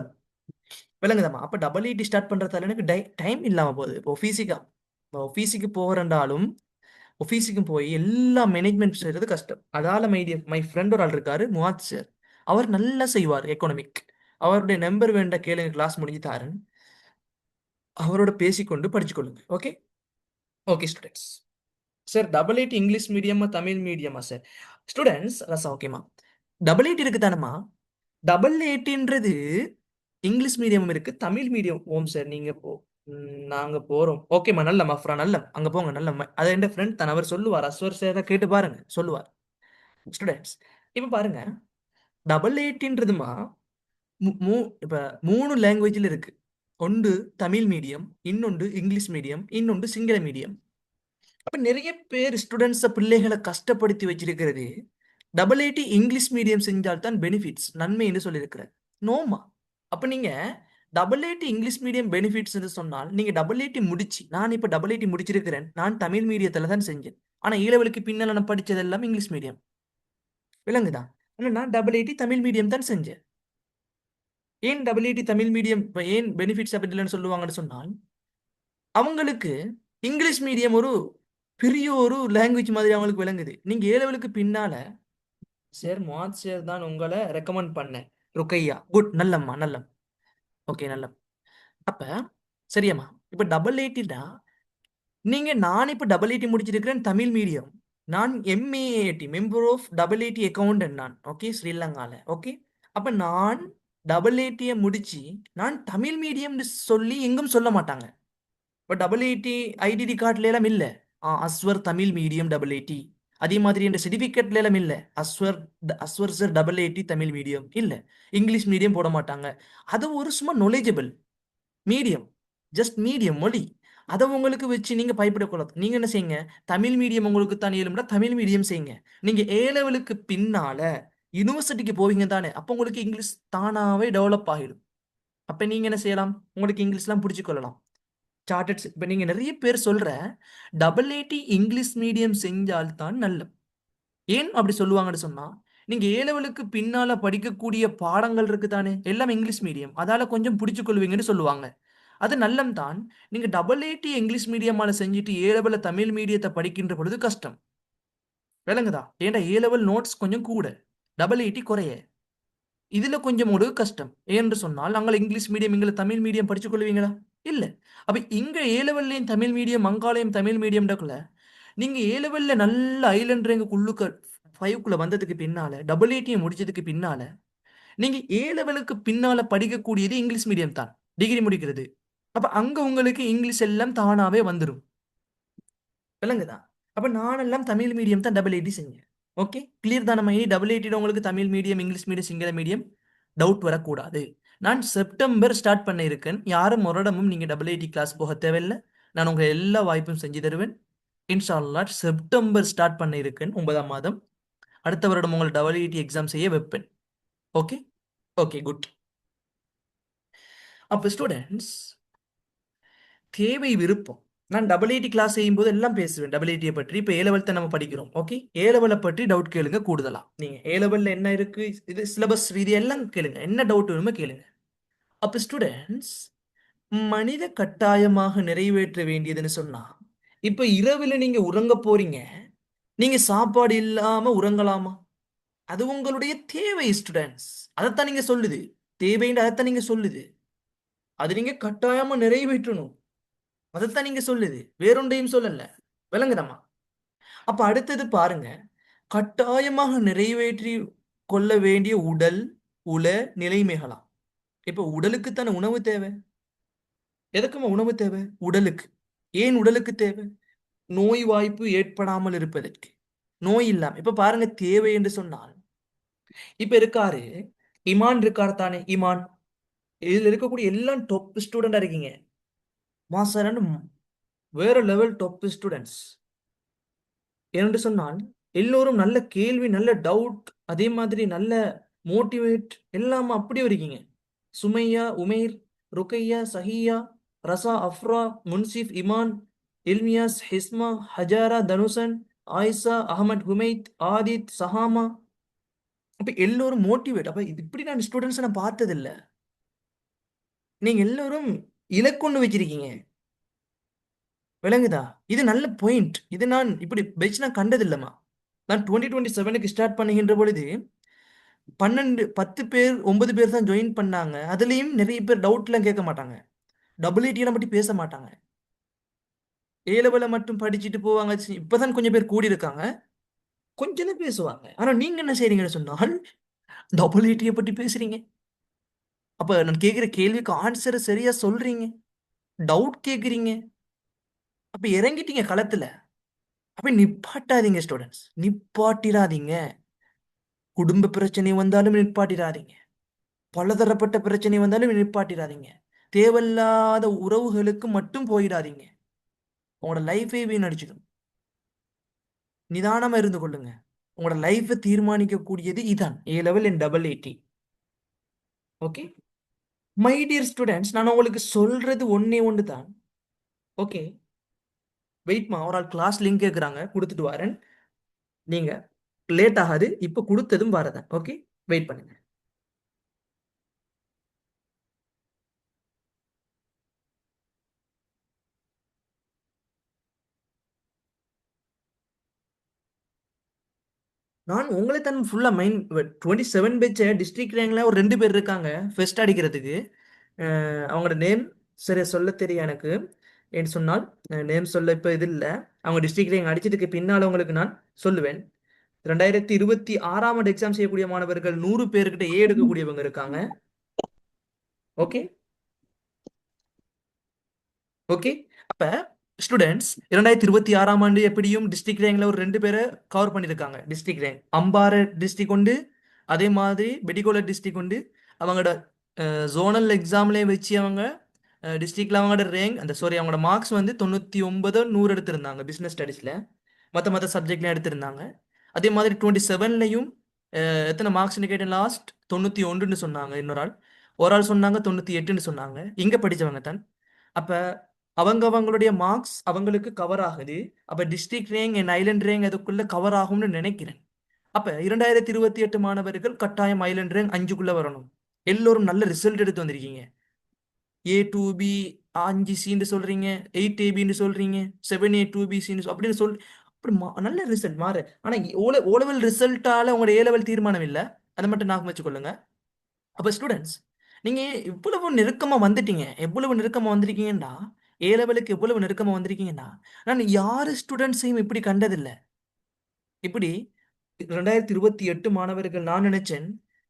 விளங்குதாமா. அப்ப 880 ஸ்டார்ட் பண்றதால எனக்கு டைம் இல்லாம போகுது. இப்போ ஆஃபீஸுக்கு போகிறண்டாலும் ஆஃபீஸுக்கு போய் எல்லா மேனேஜ்மெண்ட் செய்யறது கஷ்டம். அதால மை ஃப்ரெண்ட் ஒரு ஆள் இருக்காரு முவாத் சார். அவர் நல்லா செய்வார் எக்கனாமிக். அவருடைய நம்பர் வேண்ட கேளுங்க கிளாஸ் முடிஞ்சு தாரன். அவரோட பேசிக்கொண்டு படிச்சுக்கொள்ளுங்க. Okay okay students. Sir 880 English மீடியமா தமிழ் மீடியமா சார்? ஸ்டூடெண்ட்ஸ் ரசா ஓகேமா. 880 இருக்கு தானேமா. 880ன்றது இங்கிலீஷ் மீடியம் இருக்கு தமிழ் மீடியம் ஓம் சார். நீங்க நாங்க போறோம். ஓகேம்மா, நல்லம்மா அஃப்ரா, நல்லம். அங்க போங்க, நல்லம்மா. அது என் ஃப்ரெண்ட் தான், அவர் சொல்லுவார். அஸ்வர் சார் கேட்டு பாருங்க, சொல்லுவார். ஸ்டூடெண்ட்ஸ், இப்ப பாருங்க, டபுள் எயிட்டின்றதுமா இப்ப 3 லாங்குவேஜ்ல இருக்கு. ஒன்று தமிழ் மீடியம், இன்னொன்று இங்கிலீஷ் மீடியம், இன்னொன்று சிங்கள மீடியம். அப்ப நிறைய பேர் ஸ்டூடெண்ட்ஸ பிள்ளைகளை கஷ்டப்படுத்தி வச்சிருக்கிறது டபுள் எயிட்டி இங்கிலீஷ் மீடியம் செஞ்சால் தான் பெனிஃபிட்ஸ், நன்மை என்று சொல்லியிருக்கிறார். நோமா. அப்ப நீங்க double eighty English medium benefits என்று சொன்னால், நீங்க டபுள் எயிட்டி முடிச்சு, நான் இப்ப டபுள் எயிட்டி முடிச்சிருக்கிறேன், நான் தமிழ் மீடியத்துல தான் செஞ்சேன். ஆனா ஈழவலுக்கு பின்னால நான் படிச்சது எல்லாம் இங்கிலீஷ் மீடியம். விளங்குதா? ஆனா நான் டபுள் எயிட்டி தமிழ் மீடியம் தான் செஞ்சேன். ஏன் டபுள் எயிட்டி தமிழ் மீடியம் ஏன் பெனிஃபிட்ஸ் அப்படி இல்லைன்னு சொல்லுவாங்கன்னு சொன்னால், அவங்களுக்கு இங்கிலீஷ் மீடியம் ஒரு பெரிய ஒரு லாங்குவேஜ் மாதிரி அவங்களுக்கு விளங்குது. நீங்க ஏ லெவலுக்கு பின்னால, சார் மாத் சார் தான் உங்களை ரெக்கமெண்ட் பண்ணேன். ருக்கையா, குட், நல்லம்மா, நல்லம். ஓகே, நல்லம். அப்ப சரியம்மா, இப்ப டபுள் எயிட்டினா நீங்க, நான் இப்ப டபுள் எயிட்டி முடிச்சிருக்கிறேன் தமிழ் மீடியம். நான் MAAT, member of double eighty accountant நான். ஓகே, ஸ்ரீலங்கால. ஓகே. அப்ப நான் டபுள் எயிட்டியை முடிச்சு நான் தமிழ் மீடியம் சொல்லி எங்கும் சொல்ல மாட்டாங்க. இப்போ டபுள் எயிட்டி ஐடிடி கார்டுல எல்லாம் இல்லை. Aswar Tamil medium double eighty. அதே மாதிரி என்ற சர்டிஃபிகேட்ல எல்லாம் இல்லை. Aswar sir double eighty Tamil medium இல்லை. இங்கிலீஷ் மீடியம் போட மாட்டாங்க. அது ஒரு சும்மா knowledgeable மீடியம், ஜஸ்ட் மீடியம் மொழி. அதை உங்களுக்கு வச்சு நீங்க பயப்படக்கூடாது. நீங்க என்ன செய்யுங்க, தமிழ் மீடியம் உங்களுக்கு தான் இயலும்னா தமிழ் மீடியம் செய்யுங்க. நீங்க ஏ லெவலுக்கு பின்னால யூனிவர்சிட்டிக்கு போவீங்க தானே, அப்போ உங்களுக்கு இங்கிலீஷ் தானாவே டெவலப் ஆகிடும். அப்ப நீங்க என்ன செய்யலாம், உங்களுக்கு இங்கிலீஷ்லாம் பிடிச்சு கொள்ளலாம். சார்ட்டர்ட்ஸ், இப்போ நீங்க நிறைய பேர் சொல்ற டபுள் எயிட்டி இங்கிலீஷ் மீடியம் செஞ்சால் தான் நல்லது. ஏன் அப்படி சொல்லுவாங்கன்னு சொன்னா, நீங்க ஏ லெவலுக்கு பின்னால படிக்கக்கூடிய பாடங்கள் இருக்கு தானே, எல்லாம் இங்கிலீஷ் மீடியம், அதால கொஞ்சம் பிடிச்சு கொள்வீங்கன்னு சொல்லுவாங்க. அது நல்லம் தான். நீங்க டபுள் எயிட்டி இங்கிலீஷ் மீடியமால செஞ்சுட்டு ஏ லெவல தமிழ் மீடியத்தை படிக்கின்ற பொழுது கஷ்டம். விளங்குதா? ஏன்டா ஏ லெவல் நோட்ஸ் கொஞ்சம் கூட, டபுள் எயிட்டி குறைய. இதுல கொஞ்சம் ஒரு கஷ்டம் ஏன்னு சொன்னால், நாங்கள் இங்கிலீஷ் மீடியம் இங்க தமிழ் மீடியம் படிச்சு கொள்வீங்களா? இல்ல. அப்ப இங்க ஏ லெவல்லையும் தமிழ் மீடியம், அங்காலயம் தமிழ் மீடியம்டக்குள்ள நீங்க ஏ லெவல்ல நல்ல ஐலண்ட் ரேங்க் உள்ளுக்க 5க்குள்ள வந்ததுக்கு பின்னால, டபுள் எயிட்டியை முடிச்சதுக்கு பின்னால, நீங்க ஏ லெவலுக்கு பின்னால படிக்கக்கூடியது இங்கிலீஷ் மீடியம் தான், டிகிரி முடிக்கிறது. அப்ப அங்க உங்களுக்கு இங்கிலீஷ் எல்லாம் தானாவே வந்துடும். விளங்குதா? அப்ப நானெல்லாம் தமிழ் மீடியம் தான் டபுள் எயிட்டி செஞ்சேன். ஓகே, கிளியர் தான். நம்ம இனி டபுள் எயிட்டியில் உங்களுக்கு Tamil medium, English medium, Sinhala medium doubt வரக்கூடாது. நான் செப்டம்பர் ஸ்டார்ட் பண்ண இருக்கேன். யாரும் ஒரு இடமும் நீங்க டபுள் எயிட்டி கிளாஸ் போக தேவையில்லை. நான் உங்க எல்லா வாய்ப்பும் செஞ்சு தருவேன். இன்ஷா அல்லாஹ் செப்டம்பர் ஸ்டார்ட் பண்ண இருக்கேன், 9ஆம் மாதம். அடுத்த வருடம் உங்களை டபுள் எயிட்டி எக்ஸாம் செய்ய வைப்பேன். Okay, okay, good. அப்போ ஸ்டூடெண்ட்ஸ், தேவை விருப்பம். நான் டபுள் எயிட்டி கிளாஸ் செய்யும்போது எல்லாம் பேசுவேன் டபுள் எயிட்டியை பற்றி. இப்போ ஏ லெவல் தான் நம்ம படிக்கிறோம். ஓகே, ஏ லெவலை பற்றி டவுட் கேளுங்க கூடுதலா. நீங்க ஏ லெவல்ல என்ன இருக்கு, இது சிலபஸ் ரீதி எல்லாம் கேளுங்க, என்ன டவுட் வேணுமோ கேளுங்க. அப்போ ஸ்டூடெண்ட்ஸ், மனித கட்டாயமாக நிறைவேற்ற வேண்டியதுன்னு சொன்னா, இப்போ இரவுல நீங்க உறங்க போறீங்க, நீங்க சாப்பாடு இல்லாம உறங்கலாமா? அது உங்களுடைய தேவை ஸ்டூடெண்ட்ஸ். அதைத்தான் நீங்க சொல்லுது, தேவைன்னு அதைத்தான் நீங்க சொல்லுது. அது நீங்க கட்டாயமா நிறைவேற்றணும், அதைத்தான் நீங்க சொல்லுது, வேறொன்றையும் சொல்லல. விளங்குதம்மா? அப்ப அடுத்தது பாருங்க, கட்டாயமாக நிறைவேற்றி கொள்ள வேண்டிய உடல் உள நிலைமைகளாம். இப்ப உடலுக்குத்தான உணவு தேவை. எதுக்குமா உணவு தேவை? உடலுக்கு. ஏன் உடலுக்கு தேவை? நோய் வாய்ப்பு ஏற்படாமல் இருப்பதற்கு. நோய் இல்லாம இப்ப பாருங்க, தேவை என்று சொன்னால், இப்ப இருக்காரு இமான், இருக்காரு தானே இமான். இதுல இருக்கக்கூடிய எல்லாம் டாப் ஸ்டூடெண்டா இருக்கீங்க, மாசரன், வேற லெவல் டாப் ஸ்டூடெண்ட்ஸ். ஏனென்று சொன்னால் எல்லோரும் நல்ல கேள்வி, நல்ல டவுட், அதே மாதிரி நல்ல மோட்டிவேட் எல்லாம் அப்படியே இருக்கீங்க. சுமையா, உமேர், ருக்கையா, சஹியா, ரசா, அஃப்ரா, முன்சிஃப், இமான், இல்மியாஸ், ஹிஸ்மா, ஹஜாரா, தனுசன், ஆயிஷா, அகமது, ஹுமைத், ஆதித், சஹாமா. அப்ப எல்லோரும் மோட்டிவேட். அப்ப இது இப்படி நான் ஸ்டூடெண்ட்ஸ் நான் பார்த்ததில்ல. நீங்க எல்லோரும் இலக்கொண்டு வச்சிருக்கீங்க. விளங்குதா? இது நல்ல பாயிண்ட். இது நான் இப்படி பெச் நான் கண்டதில்லம்மா. நான் 2027க்கு ஸ்டார்ட் பண்ணுகின்ற பொழுது 10 பேர் 9 பேர் தான் ஜாயின் பண்ணாங்க. அதுலயும் நிறைய பேர் டவுட்லாம் கேட்க மாட்டாங்க, டபுள் எயிட்டியெல்லாம் பற்றி பேச மாட்டாங்க, ஏ லெவல மட்டும் படிச்சுட்டு போவாங்க. இப்பதான் கொஞ்சம் பேர் கூடி இருக்காங்க, கொஞ்சம் தான் பேசுவாங்க. ஆனா நீங்க என்ன செய்றீங்கன்னு சொன்னால், டபுள் எயிட்டியை பற்றி பேசுறீங்க. அப்ப நான் கேட்கிற கேள்விக்கு ஆன்சரை சரியா சொல்றீங்க. டவுட் கேக்குறீங்க. அப்ப இறங்கிட்டீங்க களத்துல. அப்ப நிப்பாட்டாதீங்க ஸ்டூடெண்ட்ஸ், நிப்பாட்டிடாதீங்க. குடும்ப பிரச்சனை வந்தாலும் நிப்பாட்டிடாதீங்க. பலதரப்பட்ட பிரச்சனை வந்தாலும் நிப்பாட்டிடாதீங்க. தேவையில்லாத உறவுகளுக்கு மட்டும் போயிடாதீங்க. உங்களோட லைஃபை வீணடிச்சிடும். நிதானமா இருந்து கொள்ளுங்க. உங்களோட லைஃபை தீர்மானிக்க கூடியது இதான் A level and double AD. Okay my dear students, நான் உங்களுக்கு சொல்றது ஒன்னே ஒன்று தான். ஓகே வெயிட்மா, ஒரு ஆள் கிளாஸ் லிங்க் கேட்குறாங்க, கொடுத்துட்டு வரேன். நீங்க லேட் ஆகாது, இப்போ கொடுத்ததும் வரதான். ஓகே வெயிட் பண்ணுங்க. நான் உங்களை தான் ஃபுல்லா மைண்ட் 27 பேட்ச டிஸ்ட்ரிக்ட் ரேங்க்ல ஒரு 2 பேர் இருக்காங்க ஃபெஸ்ட் அடிக்கிறதுக்கு. அவங்களோட நேம் சரியா சொல்ல தெரியும் எனக்கு. என்று சொன்னால் நேம் சொல்ல இப்போ இது இல்லை. அவங்க டிஸ்ட்ரிக்ட் ரேங்க் அடிச்சதுக்கு பின்னால் உங்களுக்கு நான் சொல்லுவேன். 2026ஆம் ஆண்டு எக்ஸாம் செய்யக்கூடிய மாணவர்கள் 100 பேர்கிட்ட ஏ எடுக்கக்கூடியவங்க இருக்காங்க. ஓகே ஓகே அப்ப ஸ்டூடெண்ட்ஸ் 2026ஆம் ஆண்டு எப்படியும் டிஸ்ட்ரிக்ட் ரேங்க்ல ஒரு 2 பேரை கவர் பண்ணியிருக்காங்க. டிஸ்ட்ரிக்ட் ரேங்க் அம்பாறை டிஸ்ட்ரிக்ட் உண்டு, அதே மாதிரி பெடிகோலர் டிஸ்ட்ரிக்ட் உண்டு. அவங்களோட ஜோனல் எக்ஸாம்லேயே வச்சு அவங்க டிஸ்ட்ரிக்ட்ல அவங்களோட ரேங்க் அந்த சாரி அவங்களோட மார்க்ஸ் வந்து 99 100 எடுத்திருந்தாங்க பிஸ்னஸ் ஸ்டடீஸ்ல. மற்ற சப்ஜெக்ட்ல எடுத்திருந்தாங்க. அதே மாதிரி 27லையும் எத்தனை மார்க்ஸ்னு கேட்டேன், லாஸ்ட் 91ன்னு சொன்னாங்க. இன்னொரு ஆள், ஒரு ஆள் சொன்னாங்க 98ன்னு சொன்னாங்க. இங்க படிச்சவங்க தான். அப்ப அவங்களுடைய மார்க்ஸ் அவங்களுக்கு கவர் ஆகுது. அப்ப district rank and Island rank அதுக்குள்ள கவர் ஆகும்னு நினைக்கிறேன். அப்ப 2028 மாணவர்கள் கட்டாயம் ஐலண்ட் ரேங்க் 5க்குள்ள வரணும். எல்லோரும் நல்ல ரிசல்ட் எடுத்து வந்திருக்கீங்க. A2B 5Cன்னு சொல்றீங்க, 8AB சொல்றீங்க, 7A2B அப்படின்னு அப்படி நல்ல ரிசல்ட் மாறு. ஆனா ஓ லெவல் ரிசல்ட்டால உங்களோட ஏ லெவல் தீர்மானம் இல்லை. அதை மட்டும் ஞாபகம் வச்சுக்கொள்ளுங்க. அப்ப ஸ்டூடெண்ட்ஸ், நீங்க இவ்வளவு நெருக்கமா வந்துட்டீங்க. எவ்வளவு நெருக்கமா வந்திருக்கீங்கன்னா, ஏ லெவலுக்கு எவ்வளவு நெருக்கமா வந்திருக்கீங்கன்னா, நான் யாரு ஸ்டூடெண்ட்ஸையும் இப்படி கண்டதில்லை. இப்படி 2028 மாணவர்கள் நான் நினைச்சேன்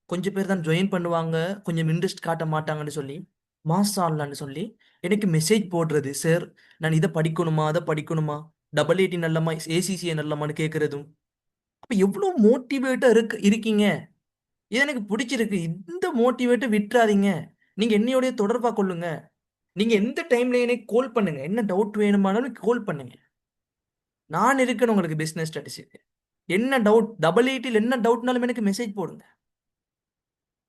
கொஞ்சம் பேர் தான் ஜாயின் பண்ணுவாங்க, கொஞ்சம் இன்ட்ரெஸ்ட் காட்ட மாட்டாங்கன்னு சொல்லி, மாசால்லான்னு சொல்லி எனக்கு மெசேஜ் போடுறது, சார் நான் இதை படிக்கணுமா அதை படிக்கணுமா, டபுள் ஏடி நல்லமா ஏசிசிஏ நல்லமான்னு கேட்கறதும். அப்ப எவ்வளவு மோட்டிவேட்டா இருக்கீங்க. இது எனக்கு பிடிச்சிருக்கு. இந்த மோட்டிவேட்டை விட்டுறாதீங்க. நீங்க என்னையோடய தொடர்பா கொள்ளுங்க. நீங்க எந்த டைம்ல எனக்கு கால் பண்ணுங்க. என்ன டவுட் வேணுமானாலும் கால் பண்ணுங்க. நான் இருக்கேன் உங்களுக்கு பிசினஸ் ஸ்டடிஸுக்கு. என்ன டவுட், டபுள் எயிட்டில் என்ன டவுட்னாலும் எனக்கு மெசேஜ் போடுங்க.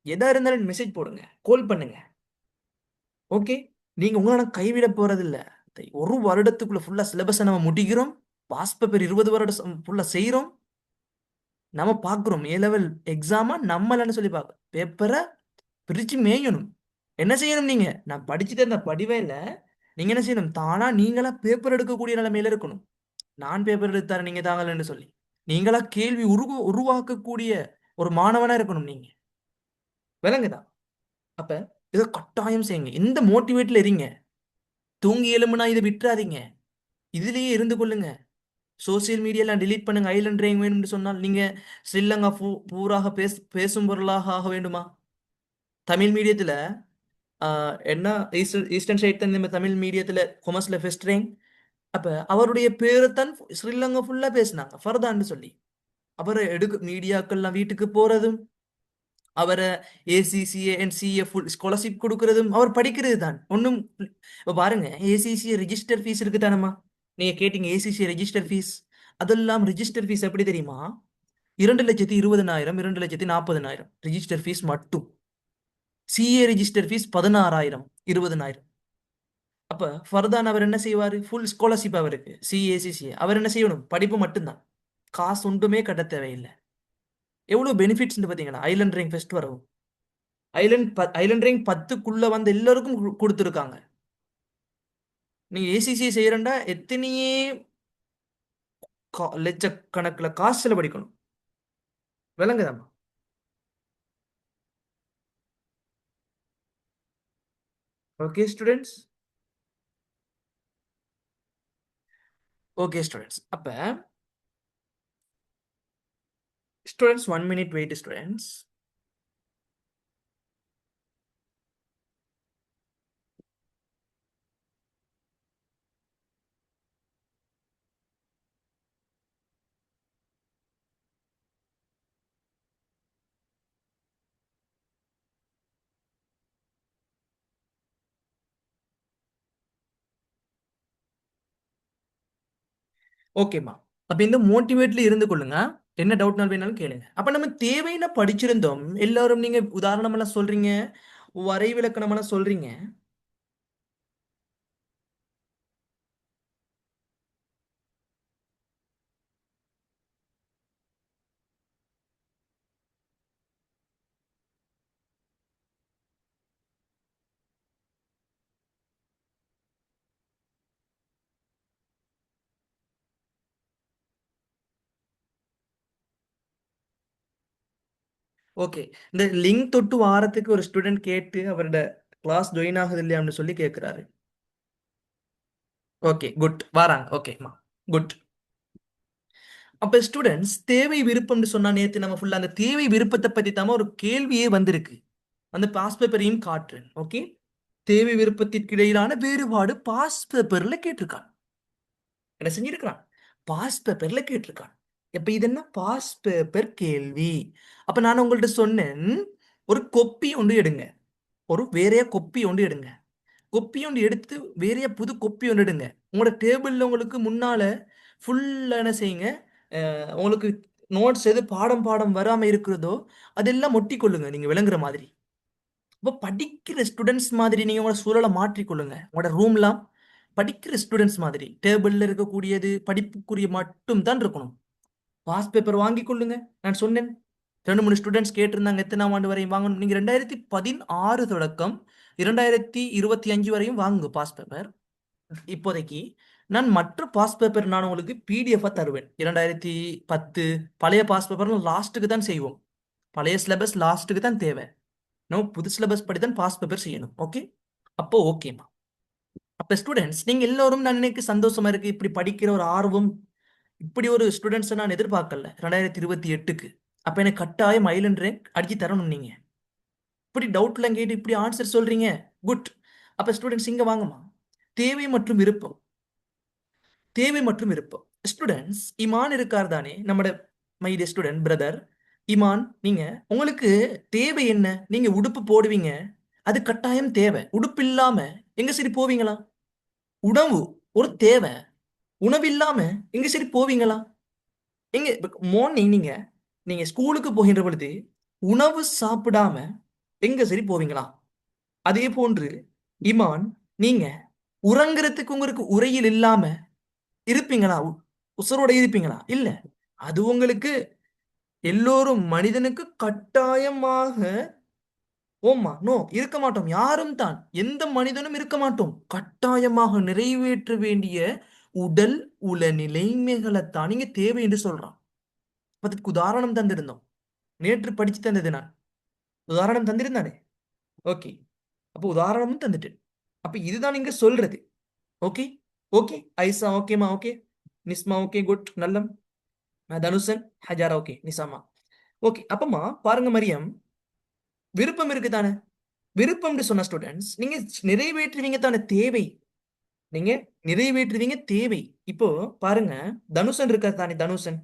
எதா இருந்தாலும் மெசேஜ் போடுங்க, கால் பண்ணுங்க. ஓகே நீங்க உங்களை கைவிட போறது இல்ல. ஒரு வருடத்துக்குள்ள ஃபுல்லா சிலபஸை நம்ம முடிக்கிறோம். பாஸ் பேப்பர் 20 வருடம் ஃபுல்லா செய்யறோம். நம்ம பார்க்குறோம் ஏ லெவல் எக்ஸாமா நம்மளன்னு சொல்லி பார்க்க பேப்பரை பிரிச்சு மேயணும். என்ன செய்யணும் நீங்க? நான் படிச்சுட்டு இருந்த படிவே இல்லை. நீங்க என்ன செய்யணும்? தானா நீங்களா பேப்பர் எடுக்கக்கூடிய நிலைமையில இருக்கணும். நான் பேப்பர் எடுத்தாரு நீங்க தாங்கலன்னு சொல்லி நீங்களா கேள்வி உருவாக்கக்கூடிய ஒரு மாணவனா இருக்கணும் நீங்க. விளங்குதா? அப்ப இதை கட்டாயம் செய்யுங்க. இந்த மோட்டிவேட்ல இருங்க. தூங்கி எழும்புனா இதை விட்டுறாதீங்க. இதுலயே இருந்து கொள்ளுங்க. சோசியல் மீடியாலாம் delete பண்ணுங்க. ஐலண்ட் ரேங்க் வேணும்னு சொன்னால் நீங்க ஸ்ரீலங்கா பூராக பேசும் பொருளாக ஆக வேண்டுமா? தமிழ் மீடியத்துல என்ன ஈஸ்டர்ன் சைட் தான் நம்ம தமிழ் மீடியத்துல கொமர்ஸ்ல ஃபர்ஸ்ட் ரேங்க். அப்ப அவருடைய பேரை தான் ஸ்ரீலங்கா ஃபுல்லா பேசினாங்க, ஃபர்தான்னு சொல்லி. அவரை மீடியாக்கள்லாம் வீட்டுக்கு போறதும், அவரை ACCA and CA full scholarship கொடுக்கறதும் அவர் படிக்கிறது தான் ஒன்றும். இப்போ பாருங்க, ஏசிசிஏ ரெஜிஸ்டர் ஃபீஸ் இருக்கு தானம்மா. நீங்க கேட்டீங்க ஏசிசிஏ ரெஜிஸ்டர் ஃபீஸ். அதெல்லாம் ரெஜிஸ்டர் ஃபீஸ் எப்படி தெரியுமா? 2,20,000 2,40,000 ரெஜிஸ்டர் ஃபீஸ் மட்டும். CA register fees 16,000 20,000. அப்ப ஃபர்தான் அவர் என்ன செய்வாரு? ஃபுல் ஸ்காலர்ஷிப் அவருக்கு, சிஏசிசிஏ. அவர் என்ன செய்யணும்? படிப்பு மட்டும்தான், காசு ஒன்றுமே கட்ட தேவையில்லை. எவ்வளவு பெனிஃபிட்ஸ் பாத்தீங்கன்னா ஐலண்ட் ரேங்க் ஃபர்ஸ்ட் வரவும். ஐலண்ட் ரேங்க் 10க்குள்ள வந்து எல்லாருக்கும் கொடுத்துருக்காங்க. நீங்க ஏசிசிஏ செய்யறண்டா எத்தனையே லட்சக்கணக்கில் காசுல படிக்கணும். விளங்குதாமா? Okay students. Okay students. அப்ப ஸ்டூடெண்ட்ஸ் 1 minute வெயிட் ஸ்டூடெண்ட்ஸ். ஓகேம்மா. அப்ப இந்த மோட்டிவேட்ல இருந்து கொள்ளுங்க. என்ன டவுட்னாலும் வேணாலும் கேளுங்க. அப்ப நம்ம தேவைன்னு படிச்சிருந்தோம். எல்லாரும் நீங்க உதாரணம் எல்லாம் சொல்றீங்க. வரைவிலக்கணம் எல்லாம் சொல்றீங்க. ஓகே. இந்த லிங்க் தொட்டு வாரத்துக்கு ஒரு ஸ்டூடெண்ட் கேட்டு அவரோட கிளாஸ் ஜாயின் ஆகுது இல்லையான்னு சொல்லி கேட்கிறாரு. ஓகே குட் வாராங்க. ஓகேம்மா குட். அப்ப ஸ்டூடெண்ட்ஸ் தேவை விருப்பம்னு சொன்னா நேத்து நம்ம ஃபுல்லா அந்த தேவை விருப்பத்தை பத்தி தான் ஒரு கேள்வியே வந்திருக்கு. அந்த பாஸ் பேப்பரையும் காட்டுறேன். ஓகே. தேவை விருப்பத்திற்கு இடையிலான வேறுபாடு பாஸ் பேப்பர்ல கேட்டிருக்கான். என்ன செஞ்சிருக்கிறான்? பாஸ் பேப்பர்ல கேட்டிருக்கான். இப்ப இது என்ன பாஸ் பேப்பர் கேள்வி. அப்ப நான் உங்கள்ட்ட சொன்னேன், ஒரு கொப்பி ஒன்று எடுங்க. ஒரு வேறைய கொப்பி ஒன்று எடுங்க. கொப்பி ஒன்று எடுத்து வேறைய புது கொப்பி ஒன்று எடுங்க. உங்களோட டேபிள்ல உங்களுக்கு முன்னால ஃபுல்லா என்ன செய்யுங்க, உங்களுக்கு நோட்ஸ் எது பாடம் பாடம் வராம இருக்கிறதோ அதெல்லாம் ஒட்டி கொள்ளுங்க நீங்க விளங்குற மாதிரி. இப்போ படிக்கிற ஸ்டூடெண்ட்ஸ் மாதிரி நீங்க உங்களோட சூழலை மாற்றிக்கொள்ளுங்க. உங்களோட ரூம்லாம் படிக்கிற ஸ்டூடெண்ட்ஸ் மாதிரி டேபிள்ல இருக்கக்கூடியது படிப்புக்குரிய மட்டும் தான் இருக்கணும். பாஸ் பேப்பர் வாங்கி கொள்ளுங்க. நான் சொன்னேன், 2 3 ஸ்டூடெண்ட்ஸ் கேட்டிருந்தாங்க எத்தனாம் ஆண்டு வரையும் வாங்கணும். நீங்க 2016 தொடக்கம் 2025 வரையும் வாங்குங்க பாஸ் பேப்பர். இப்போதைக்கு நான் மற்ற பாஸ் பேப்பர் நான் உங்களுக்கு பிடிஎஃப் தருவேன். 2010 பழைய பாஸ் பேப்பர் லாஸ்ட்டுக்கு தான் செய்வோம். பழைய சிலபஸ் லாஸ்ட்டுக்கு தான் தேவை. நம்ம புது சிலபஸ் படி தான் பாஸ் பேப்பர் செய்யணும். ஓகே. அப்போ ஓகேம்மா. அப்ப ஸ்டூடெண்ட்ஸ் நீங்க எல்லாரும் நான் எனக்கு சந்தோஷமா இருக்கு. இப்படி படிக்கிற ஒரு ஆர்வம், இப்படி ஒரு ஸ்டூடெண்ட்ஸை நான் எதிர்பார்க்கல 2028க்கு. அப்ப எனக்கு கட்டாயம் மயிலன் ரேங்க் அடிச்சு தரணும் நீங்க. இப்படி டவுட்லாம் கேட்டு இப்படி ஆன்சர் சொல்றீங்க. குட். அப்ப ஸ்டூடெண்ட்ஸ் இங்க வாங்கம்மா. தேவை மற்றும் விருப்பம். தேவை மற்றும் விருப்பம். ஸ்டூடெண்ட்ஸ் இமான் இருக்கார் தானே நம்மட my dear student brother Iman. நீங்க உங்களுக்கு தேவை என்ன? நீங்க உடுப்பு போடுவீங்க, அது கட்டாயம் தேவை. உடுப்பு இல்லாம எங்க சரி போவீங்களா? உணவு ஒரு தேவை. உணவு இல்லாம எங்க சரி போவீங்களா? எங்க மார்னிங் நீங்க நீங்க ஸ்கூலுக்கு போகின்ற பொழுது உணவு சாப்பிடாம எங்க சரி போவீங்களா? அதே போன்று இமான், நீங்க உறங்குறதுக்கு உங்களுக்கு உரையில் இல்லாம இருப்பீங்களா? உசுரோட இருப்பீங்களா? இல்ல. அது உங்களுக்கு எல்லோரும் மனிதனுக்கு கட்டாயமாக ஓமா நோ இருக்க மாட்டோம். யாரும் தான் எந்த மனிதனும் இருக்க மாட்டோம். கட்டாயமாக நிறைவேற்ற வேண்டிய உடல் உள நிலைமைகளைத்தான் நீங்க தேவை என்று சொல்றான். அதுக்கு உதாரணம் தந்திருந்தோம். நேற்று படிச்சு தந்தது நான் உதாரணம் தந்திருந்தானே. ஓகே. அப்போ உதாரணமும் தந்துட்டு அப்ப இதுதான் நீங்க சொல்றது. ஓகே. ஓகே ஐசா ஓகேமா. ஓகே. நிஸ்மா ஓகே குட் நல்லம். தனுஷன் ஹஜாரா ஓகே. நிசாமா ஓகே. அப்பமா பாருங்க மரியம், விருப்பம் இருக்கு தானே. விருப்பம்னு சொன்ன ஸ்டூடெண்ட்ஸ் நீங்க நிறைவேற்றுவீங்க தானே தேவை. நீங்க நிறைவேற்றுவீங்க தேவை. இப்போ பாருங்க, தனுஷன் இருக்கார் தானே தனுஷன்.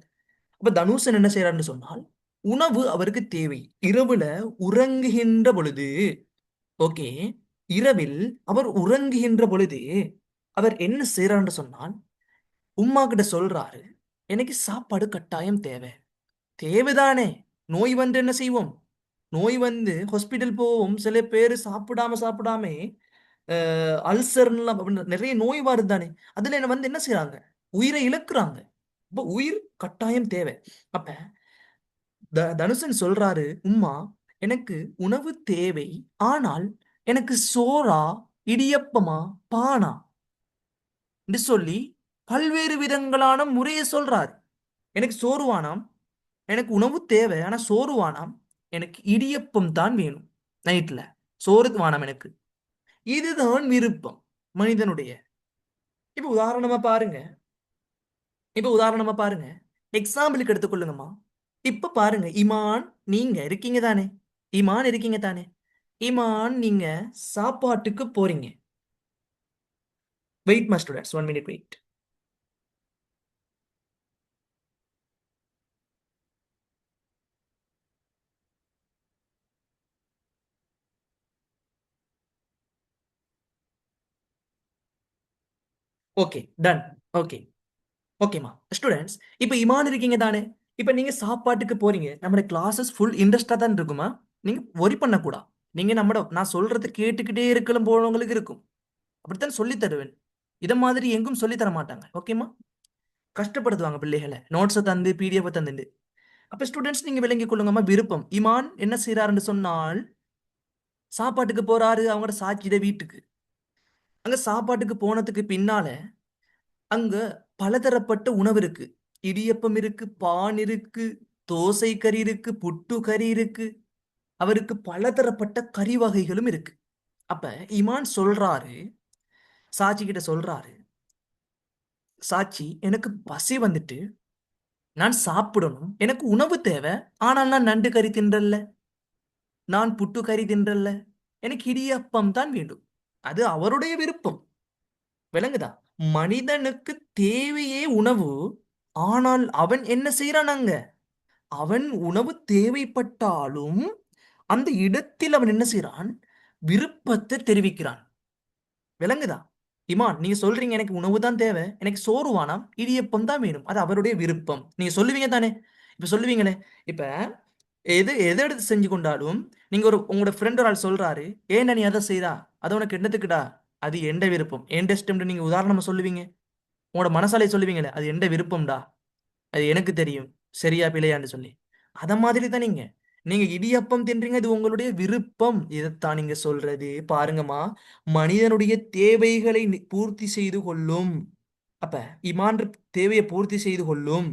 அப்ப தனுஷன் என்ன செய்யறாருன்னு சொன்னால், உணவு அவருக்கு தேவை. இரவுல உறங்குகின்ற பொழுது, ஓகே, இரவில் அவர் உறங்குகின்ற பொழுது அவர் என்ன செய்யறாருன்னு சொன்னால், உம்மா கிட்ட சொல்றாரு, எனக்கு சாப்பாடு கட்டாயம் தேவை. தேவைதானே. நோய் வந்து என்ன செய்வோம்? நோய் வந்து ஹாஸ்பிட்டல் போவோம். சில பேர் சாப்பிடாம சாப்பிடாம அல்சர்லாம் நிறைய நோய் வருது தானே. அதுல என்ன வந்து என்ன செய்யறாங்க? உயிரை இழக்குறாங்க. அப்ப உயிர் கட்டாயம் தேவை. அப்ப தனுஷன் சொல்றாரு, உம்மா எனக்கு உணவு தேவை. ஆனால் எனக்கு சோறா இடியப்பமா பானா என்று சொல்லி பல்வேறு விதங்களான முறையை சொல்றாரு. எனக்கு சோறு வேணாம், எனக்கு உணவு தேவை ஆனா சோறு வேணாம், எனக்கு இடியப்பம் தான் வேணும். நைட்ல சோறு வேணாம் எனக்கு. இதுதான் விருப்பம் மனிதனுடைய. இப்ப உதாரணமா பாருங்க. இப்ப உதாரணமா பாருங்க. எக்ஸாம்பிளுக்கு எடுத்துக்கொள்ளுங்கம்மா. இப்ப பாருங்க இமான், நீங்க இருக்கீங்க தானே. இமான் இருக்கீங்க தானே. இமான் நீங்க சாப்பாட்டுக்கு போறீங்க. Wait my students 1 minute wait. Okay done. Okay. ஓகேமா ஸ்டூடெண்ட்ஸ், இப்போ இமான் இருக்கீங்க தானே? இப்போ நீங்க சாப்பாட்டுக்கு போறீங்க, நம்மளோட கிளாஸஸ் ஃபுல் இன்ட்ரெஸ்டா தான் இருக்குமா? நீங்க ஒரி பண்ணக்கூடாது. நீங்க நான் சொல்றது கேட்டுக்கிட்டே இருக்கலாம் போனவங்களுக்கு இருக்கும். அப்படித்தான் சொல்லி தருவேன். இத மாதிரி எங்கும் சொல்லி தர மாட்டாங்க. ஓகேமா? கஷ்டப்படுத்துவாங்க பிள்ளைகளை நோட்ஸை தந்து பிடிஎஃப் தந்துண்டு. அப்ப ஸ்டூடெண்ட்ஸ் நீங்க விளங்கிக் கொள்ளுங்கம்மா. விருப்பம் இமான் என்ன செய்யறாருன்னு சொன்னால், சாப்பாட்டுக்கு போறாரு அவங்களோட சாட்சியிட வீட்டுக்கு. அங்க சாப்பாட்டுக்கு போனதுக்கு பின்னால அங்க பலதரப்பட்ட உணவு இருக்கு. இடியப்பம் இருக்கு, பான் இருக்கு, தோசை கறி இருக்கு, புட்டு கறி இருக்கு. அவருக்கு பலதரப்பட்ட கறி வகைகளும் இருக்கு. அப்ப இமான் சொல்றாரு, சாட்சி கிட்ட சொல்றாரு, சாட்சி எனக்கு பசி வந்துட்டு, நான் சாப்பிடணும், எனக்கு உணவு தேவை. ஆனால் நான் நண்டு கறி தின்றல்ல, நான் புட்டு கறி தின்றல்ல, எனக்கு இடியப்பம் தான் வேண்டும். அது அவருடைய விருப்பம். விளங்குதா? மனிதனுக்கு தேவையே உணவு. ஆனால் அவன் என்ன செய்யறான் அங்க? அவன் உணவு தேவைப்பட்டாலும் அந்த இடத்தில் அவன் என்ன செய்யறான்? விருப்பத்தை தெரிவிக்கிறான். விளங்குதா? இமான் நீங்க சொல்றீங்க எனக்கு உணவு தான் தேவை, எனக்கு சோறு வேணாம், இடியப்பம் தான் வேணும். அது அவருடைய விருப்பம். நீங்க சொல்லுவீங்க தானே? இப்ப சொல்லுவீங்களே. இப்ப எது எதை எடுத்து செஞ்சு கொண்டாலும், நீங்க உங்களோட ஃப்ரெண்ட் ஒரு ஆள் சொல்றாரு, ஏன்டா நீ அதை செய்தா, அது உனக்கு என்னத்துக்குடா, அது எந்த விருப்பம் எந்த இஷ்டம், நீங்க உதாரணமா சொல்லுவீங்க. உங்களோட மனசாலே சொல்லுவீங்களே, அது எந்த விருப்பம்டா, அது எனக்கு தெரியும் சரியா பிழையான்னு சொல்லி. அத மாதிரி தான் நீங்க நீங்க இடியப்பம் தின்றீங்க, இது உங்களுடைய விருப்பம். இதைத்தான் நீங்க சொல்றது. பாருங்கம்மா, மனிதனுடைய தேவைகளை பூர்த்தி செய்து கொள்ளும். அப்ப இமான் தேவையை பூர்த்தி செய்து கொள்ளும்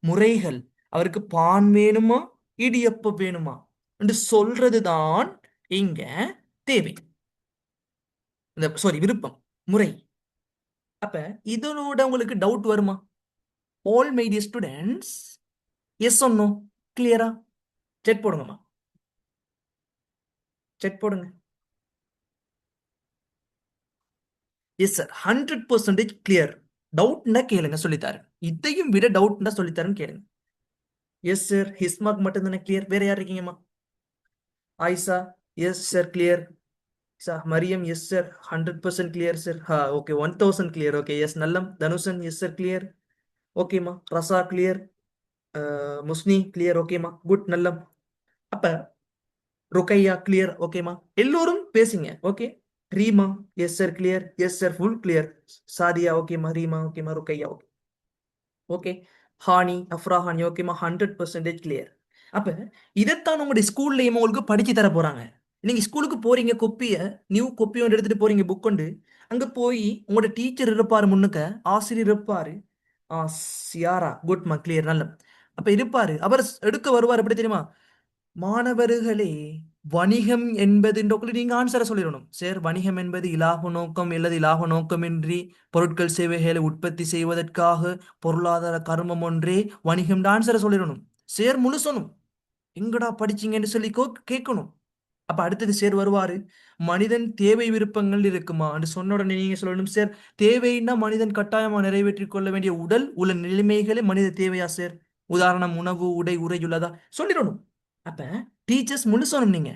முறைகள், அவருக்கு பான் வேணுமா இடியப்பம் வேணுமா என்று சொல்றதுதான் இங்க தேவை, இந்த சாரி விருப்பம், முறை. அப்ப இதனோட உங்களுக்கு டவுட் வருமா? All my dear students, yes or no? கிளியரா? செக் போடுங்கம்மா, செக் போடுங்க. Yes sir, 100% clear. டவுட்னா கேளுங்க, சொல்லித்தாரு. இதையும் விட டவுட்னா சொல்லித்தாருன்னு கேளுங்க. எஸ் சார், ஹிஸ்மார்க் மட்டும் தானே கிளியர்? வேற யார் இருக்கீங்கம்மா? Ayesha yes sir clear. Sir Mariam yes sir, 100% clear sir. Okay, 1000 clear. Okay yes. நல்லம் தனுஷன் எஸ் சார் கிளியர். ஓகேம்மா. ரசா கிளியர். முஸ்னி கிளியர். ஓகேம்மா, குட். நல்லம். அப்ப ருக்கையா கிளியர். ஓகேம்மா, எல்லோரும் பேசுங்க. Okay. Reema yes sir clear. Yes sir, full clear. Sadiya ஓகேம்மா, ரீமா ஓகேம்மா, ருக்கையா ஓகே. ஓகே. ஹானி அஃப்ரா ஹானி ஓகேம்மா, 100% கிளியர். அப்ப இதைத்தான் உங்களுடைய ஸ்கூல்லையும் உங்களுக்கு படிச்சு தர போறாங்க. நீங்க ஸ்கூலுக்கு போறீங்க, கொப்பிய நியூ கொப்பி ஒன்று எடுத்துட்டு போறீங்க, புக் கொண்டு. அங்க போய் உங்களோட டீச்சர் இருப்பாரு முன்னுக்க, ஆசிரியர் இருப்பாரு. ஆ, சியாரா குட்மா கிளியர். நல்ல. அப்ப இருப்பாரு, அவர் எடுக்க வருவார். எப்படி தெரியுமா? மாணவர்களே, வணிகம் என்பதுன்றக்குள்ள நீங்க ஆன்சரை சொல்லிடணும். சார், வணிகம் என்பது இலாப நோக்கம் அல்லது இலாப நோக்கமின்றி பொருட்கள் சேவைகளை உற்பத்தி செய்வதற்காக பொருளாதார கர்மம் ஒன்றே வணிகம். ஆன்சரை சொல்லிடணும். சார் முழுசணும், எங்கடா படிச்சீங்கன்னு சொல்லி கேட்கணும். அப்ப அடுத்தது சார் வருவாரு, மனிதன் தேவை விருப்பங்கள் இருக்குமா என்று சொன்ன உடனே நீங்க சொல்லணும், சார் தேவைன்னா மனிதன் கட்டாயமா நிறைவேற்றிக் கொள்ள வேண்டிய உடல் உள்ள நிலைமைகளே மனித தேவையா சார்? உதாரணம் உணவு, உடை, உறையுள்ளதா சொல்லிடணும். அப்ப டீச்சர்ஸ் முழுசணும் நீங்க.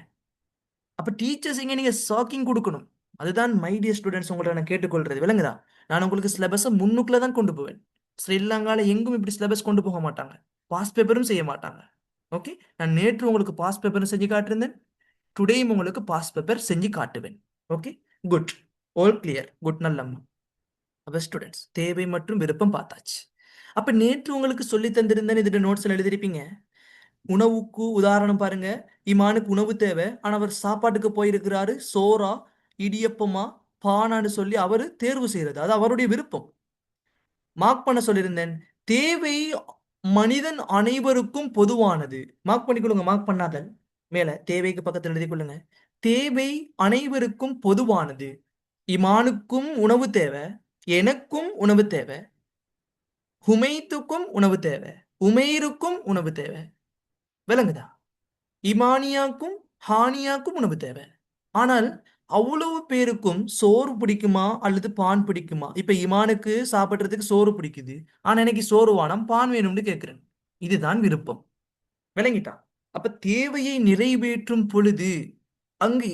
அப்ப டீச்சர்ஸ் இங்க நீங்க ஷாக்கிங் கொடுக்கணும். அதுதான் மை டியர் ஸ்டூடெண்ட்ஸ் உங்கள்ட்ட நான் கேட்டுக்கொள்றது. விளங்குதா? நான் உங்களுக்கு சிலபஸை முன்னுக்குள்ள தான் கொண்டு போவேன். ஸ்ரீலங்கால எங்கும் இப்படி சிலபஸ் கொண்டு போக மாட்டாங்க, பாஸ் பேப்பரும் செய்ய மாட்டாங்க. ஓகே. நான் நேற்று உங்களுக்கு பாஸ் பேப்பரும் செஞ்சு காட்டிருந்தேன், டுடேயும் உங்களுக்கு பாஸ் பேப்பர் செஞ்சு காட்டுவேன். Okay, good. All clear, good. நல்லம்மா. அப்ப ஸ்டூடெண்ட்ஸ், தேவை மற்றும் விருப்பம் பார்த்தாச்சு. அப்ப நேற்று உங்களுக்கு சொல்லி தந்திருந்தேன், இதுல நோட்ஸ்ல எழுதிருப்பீங்க. உணவுக்கு உதாரணம் பாருங்க. இமானுக்கு உணவு தேவை, ஆனா அவர் சாப்பாட்டுக்கு போயிருக்கிறாரு. சோறா இடியப்பமா பானான்னு சொல்லி அவரு தேர்வு செய்யறது, அது அவருடைய விருப்பம். மார்க் பண்ண சொல்லியிருந்தேன். தேவை மனிதன் அனைவருக்கும் பொதுவானது. மார்க் பண்ணிக்கொள்ளுங்க, மார்க் பண்ணாதல் மேல தேவைக்கு பக்கத்தில் எழுதி கொள்ளுங்க. தேவை அனைவருக்கும் பொதுவானது. இமானுக்கும் உணவு தேவை, எனக்கும் உணவு தேவை, ஹுமைத்துக்கும் உணவு தேவை, உமேருக்கும் உணவு தேவை. விளங்குதா? இமானியாக்கும் ஹானியாக்கும் உணவு தேவை. ஆனால் அவ்வளவு பேருக்கும் சோறு பிடிக்குமா அல்லது பான் பிடிக்குமா? இப்ப இமானுக்கு சாப்பிடுறதுக்கு சோறு பிடிக்குது, ஆனா எனக்கு சோறு வேணாம், பான் வேணும்னு கேட்கிறேன். இதுதான் விருப்பம். விளங்கிட்டா? அப்ப தேவையை நிறைவேற்றும் பொழுது அங்கு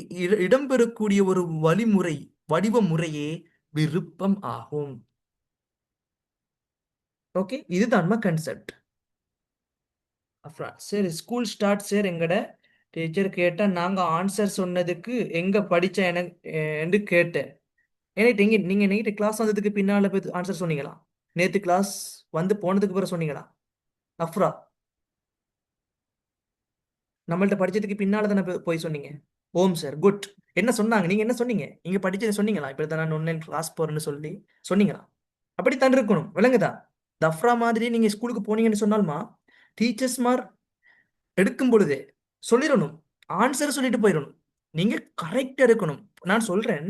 இடம்பெறக்கூடிய ஒரு வழிமுறை, வடிவ முறையே விருப்பம் ஆகும். ஓகே, இதுதான்மா கன்செப்ட். அப்புறம் சரி, ஸ்கூல் ஸ்டார்ட் சார் எங்கட டீச்சர் கேட்டா நாங்க ஆன்சர் சொன்னதுக்கு எங்க படிச்ச எனக்கு என்று கேட்டேன். ஏன்னா நீங்க நைட்டு கிளாஸ் வந்ததுக்கு பின்னால போய் ஆன்சர் சொன்னீங்களா? நேத்து கிளாஸ் வந்து போனதுக்கு பிறகு சொன்னீங்களா? அஃப்ரா, நம்மள்ட்ட படிச்சதுக்கு பின்னால தானே போய் சொன்னீங்க. ஓம் சார், குட். என்ன சொன்னாங்க? நீங்க என்ன சொன்னீங்க? நீங்க படிச்சதை சொன்னீங்களா? இப்படி தான் நான் ஆன்லைன் கிளாஸ் போறேன்னு சொல்லி சொன்னீங்களா? அப்படித்தான் இருக்கணும், விளங்குதா? தஃப்ரா மாதிரி நீங்க ஸ்கூலுக்கு போனீங்கன்னு சொன்னாலுமா டீச்சர்ஸ் மார் எடுக்கும் பொழுதே சொல்லிடணும், ஆன்சர் சொல்லிட்டு போயிடணும். நீங்க கரெக்டா இருக்கணும். நான் சொல்றேன்,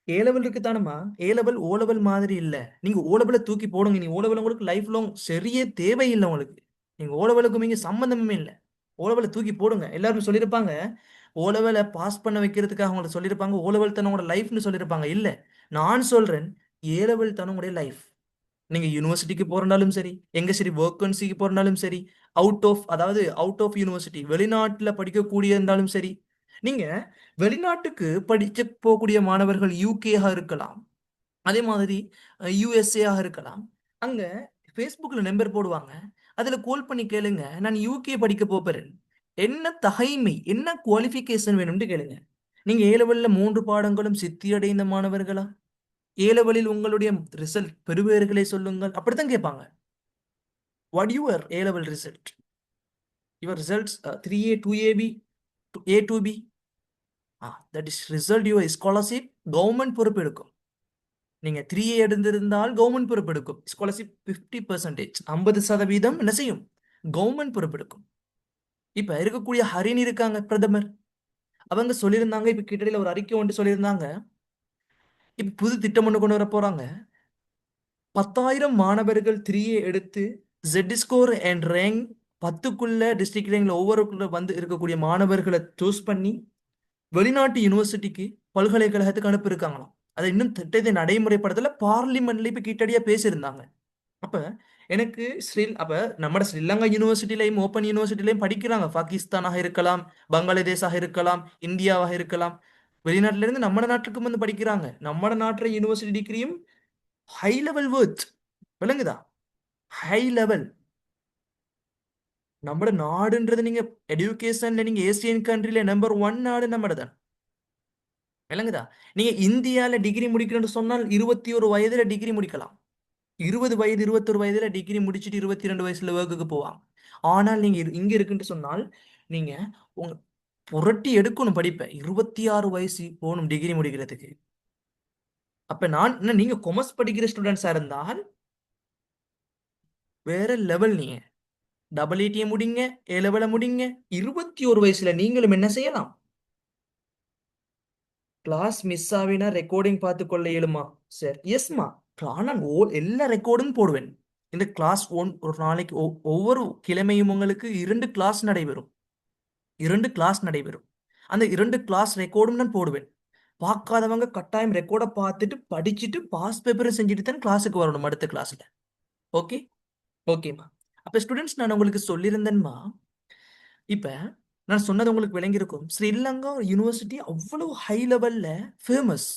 ஏ லெவல் இருக்கு தானம்மா, ஏ லெவல் ஓ லெவல் மாதிரி இல்ல. நீங்க ஓ லெவல தூக்கி போடுங்க. நீ ஓ லெவல் உங்களுக்கு லைஃப் லாங் சரியே தேவையில்லை உங்களுக்கு. நீங்க ஓ லெவலுக்கும் இங்க சம்பந்தமே இல்லை. ஓ லெவல தூக்கி போடுங்க. எல்லாரும் சொல்லியிருப்பாங்க ஓ லெவல பாஸ் பண்ண வைக்கிறதுக்காக உங்களுக்கு சொல்லியிருப்பாங்க ஓ லெவல் தானே உங்களோட லைஃப்னு சொல்லியிருப்பாங்க. இல்ல, நான் சொல்றேன் ஏ லெவல் தானே உங்களுடைய லைஃப். நீங்க யூனிவர்சிட்டிக்கு போறனாலும் சரி, எங்க சரி வேக்கன்சிக்கு போறனாலும் சரி, அவுட் ஆஃப் யூனிவர்சிட்டி வெளிநாட்டுல படிக்கக்கூடிய இருந்தாலும் சரி, நீங்க வெளிநாட்டுக்கு படிக்க போகக்கூடிய மாணவர்கள் யூகேயாக இருக்கலாம், அதே மாதிரி யூஎஸ்ஏ இருக்கலாம். அங்க ஃபேஸ்புக்ல நம்பர் போடுவாங்க, அதுல கால் பண்ணி கேளுங்க, நான் யூகே படிக்க போறேன், என்ன தகைமை என்ன குவாலிஃபிகேஷன் வேணும்னு கேளுங்க. நீங்க ஏ லெவல்ல 3 பாடங்களும் சித்தி அடைந்த மாணவர்களா? ஏ லெவலில் உங்களுடைய ரிசல்ட் பெறுபேறுகளை சொல்லுங்கள், அப்படித்தான் கேட்பாங்க. What your A level result? Your results 3A 2AB A 2B, that is result your scholarship government பொறுப்பு எடுக்கும். நீங்க 3A எடுத்திருந்தால் கவர்மெண்ட் பொறுப்பு எடுக்கும். ஸ்காலர்ஷிப் 50%, 50% என்ன செய்யும்? கவர்மெண்ட் பொறுப்பு எடுக்கும். இப்ப இருக்கக்கூடிய ஹரிணி இருக்காங்க பிரதமர், அவங்க சொல்லியிருந்தாங்க, இப்ப கிட்டடியில ஒரு அறிக்கை ஒன்று சொல்லியிருந்தாங்க, இப்ப புது திட்டம் ஒன்று கொண்டு வர போறாங்க. 10,000 மாணவர்கள் 3A எடுத்து ஜெட் ஸ்கோர் அண்ட் ரேங்க் 10க்குள்ள டிஸ்ட்ரிக்ட் ரேங்க்ல ஒவ்வொருக்குள்ள வந்து இருக்கக்கூடிய மாணவர்களை சூஸ் பண்ணி வெளிநாட்டு யூனிவர்சிட்டிக்கு பல்கலைக்கழகத்துக்கு அனுப்பியிருக்காங்களாம். அதை இன்னும் திட்டத்தை நடைமுறைப்படுத்தல, பார்லிமெண்ட்ல இப்ப கிட்டடியா பேசியிருந்தாங்க. அப்ப எனக்கு அப்ப நம்ம ஸ்ரீலங்கா யூனிவர்சிட்டிலையும் ஓப்பன் யூனிவர்சிட்டிலையும் படிக்கிறாங்க. பாகிஸ்தானாக இருக்கலாம், பங்களாதேஷாக இருக்கலாம், இந்தியாவாக இருக்கலாம். வெளிநாட்டுல இருந்து நம்ம நாட்டுக்கும் வந்து படிக்கிறாங்க. நம்ம நாட்டுல யூனிவர்சிட்டி டிகிரியும் ஹை லெவல் வேர்த், விளங்குதா? High level. நம்ம நாடுன்றது நீங்க எடுகேஷன்ல நீங்க ஏசியன் கண்ட்ரில நம்பர் 1 நாடு நம்ம தான், விளங்குதா? நீங்க இந்தியால டிகிரி முடிக்கணும்னு சொன்னால் 21 வயதுல டிகிரி முடிக்கலாம். 20 வயது 21 வயதுல டிகிரி முடிச்சுட்டு 22 வயசுல ஒர்க்குக்கு போவாங்க. ஆனால் நீங்க இங்க இருக்குன்னு சொன்னால் நீங்க உங்க புரட்டி எடுக்கணும் படிப்பை. 26 வயசு போகணும் டிகிரி முடிக்கிறதுக்கு. அப்ப நீங்க கொமர்ஸ் படிக்கிற ஸ்டூடெண்ட்ஸா இருந்தால் வேற லெவல். நீங்க டபுள் ஐடியை முடிங்க, ஏ லெவல முடிங்க, 21 வயசுல நீங்களும் என்ன செய்யலாம்? கிளாஸ் மிஸ் ஆவினா ரெக்கார்டிங் பார்த்து கொள்ள இயலுமா சார்? எஸ்மா, நான் எல்லா ரெக்கார்டும் போடுவேன். இந்த கிளாஸ் ஒரு நாளைக்கு ஒவ்வொரு கிழமையும் உங்களுக்கு 2 கிளாஸ் நடைபெறும். 2 கிளாஸ் நடைபெறும். அந்த 2 கிளாஸ் ரெக்கார்டும் நான் போடுவேன். பார்க்காதவங்க கட்டாயம் ரெக்கார்டை பார்த்துட்டு படிச்சுட்டு பாஸ் பேப்பரை செஞ்சுட்டு தான் கிளாஸுக்கு வரணும் அடுத்த கிளாஸ்ல. ஓகே, ஓகேம்மா. அப்ப ஸ்டூடெண்ட்ஸ், நான் உங்களுக்கு சொல்லியிருந்தேன்மா, இப்ப நான் சொன்னது உங்களுக்கு விளங்கியிருக்கும். ஸ்ரீலங்கா யூனிவர்சிட்டி அவ்வளவு ஹை லெவல்ல ஃபேமஸ்,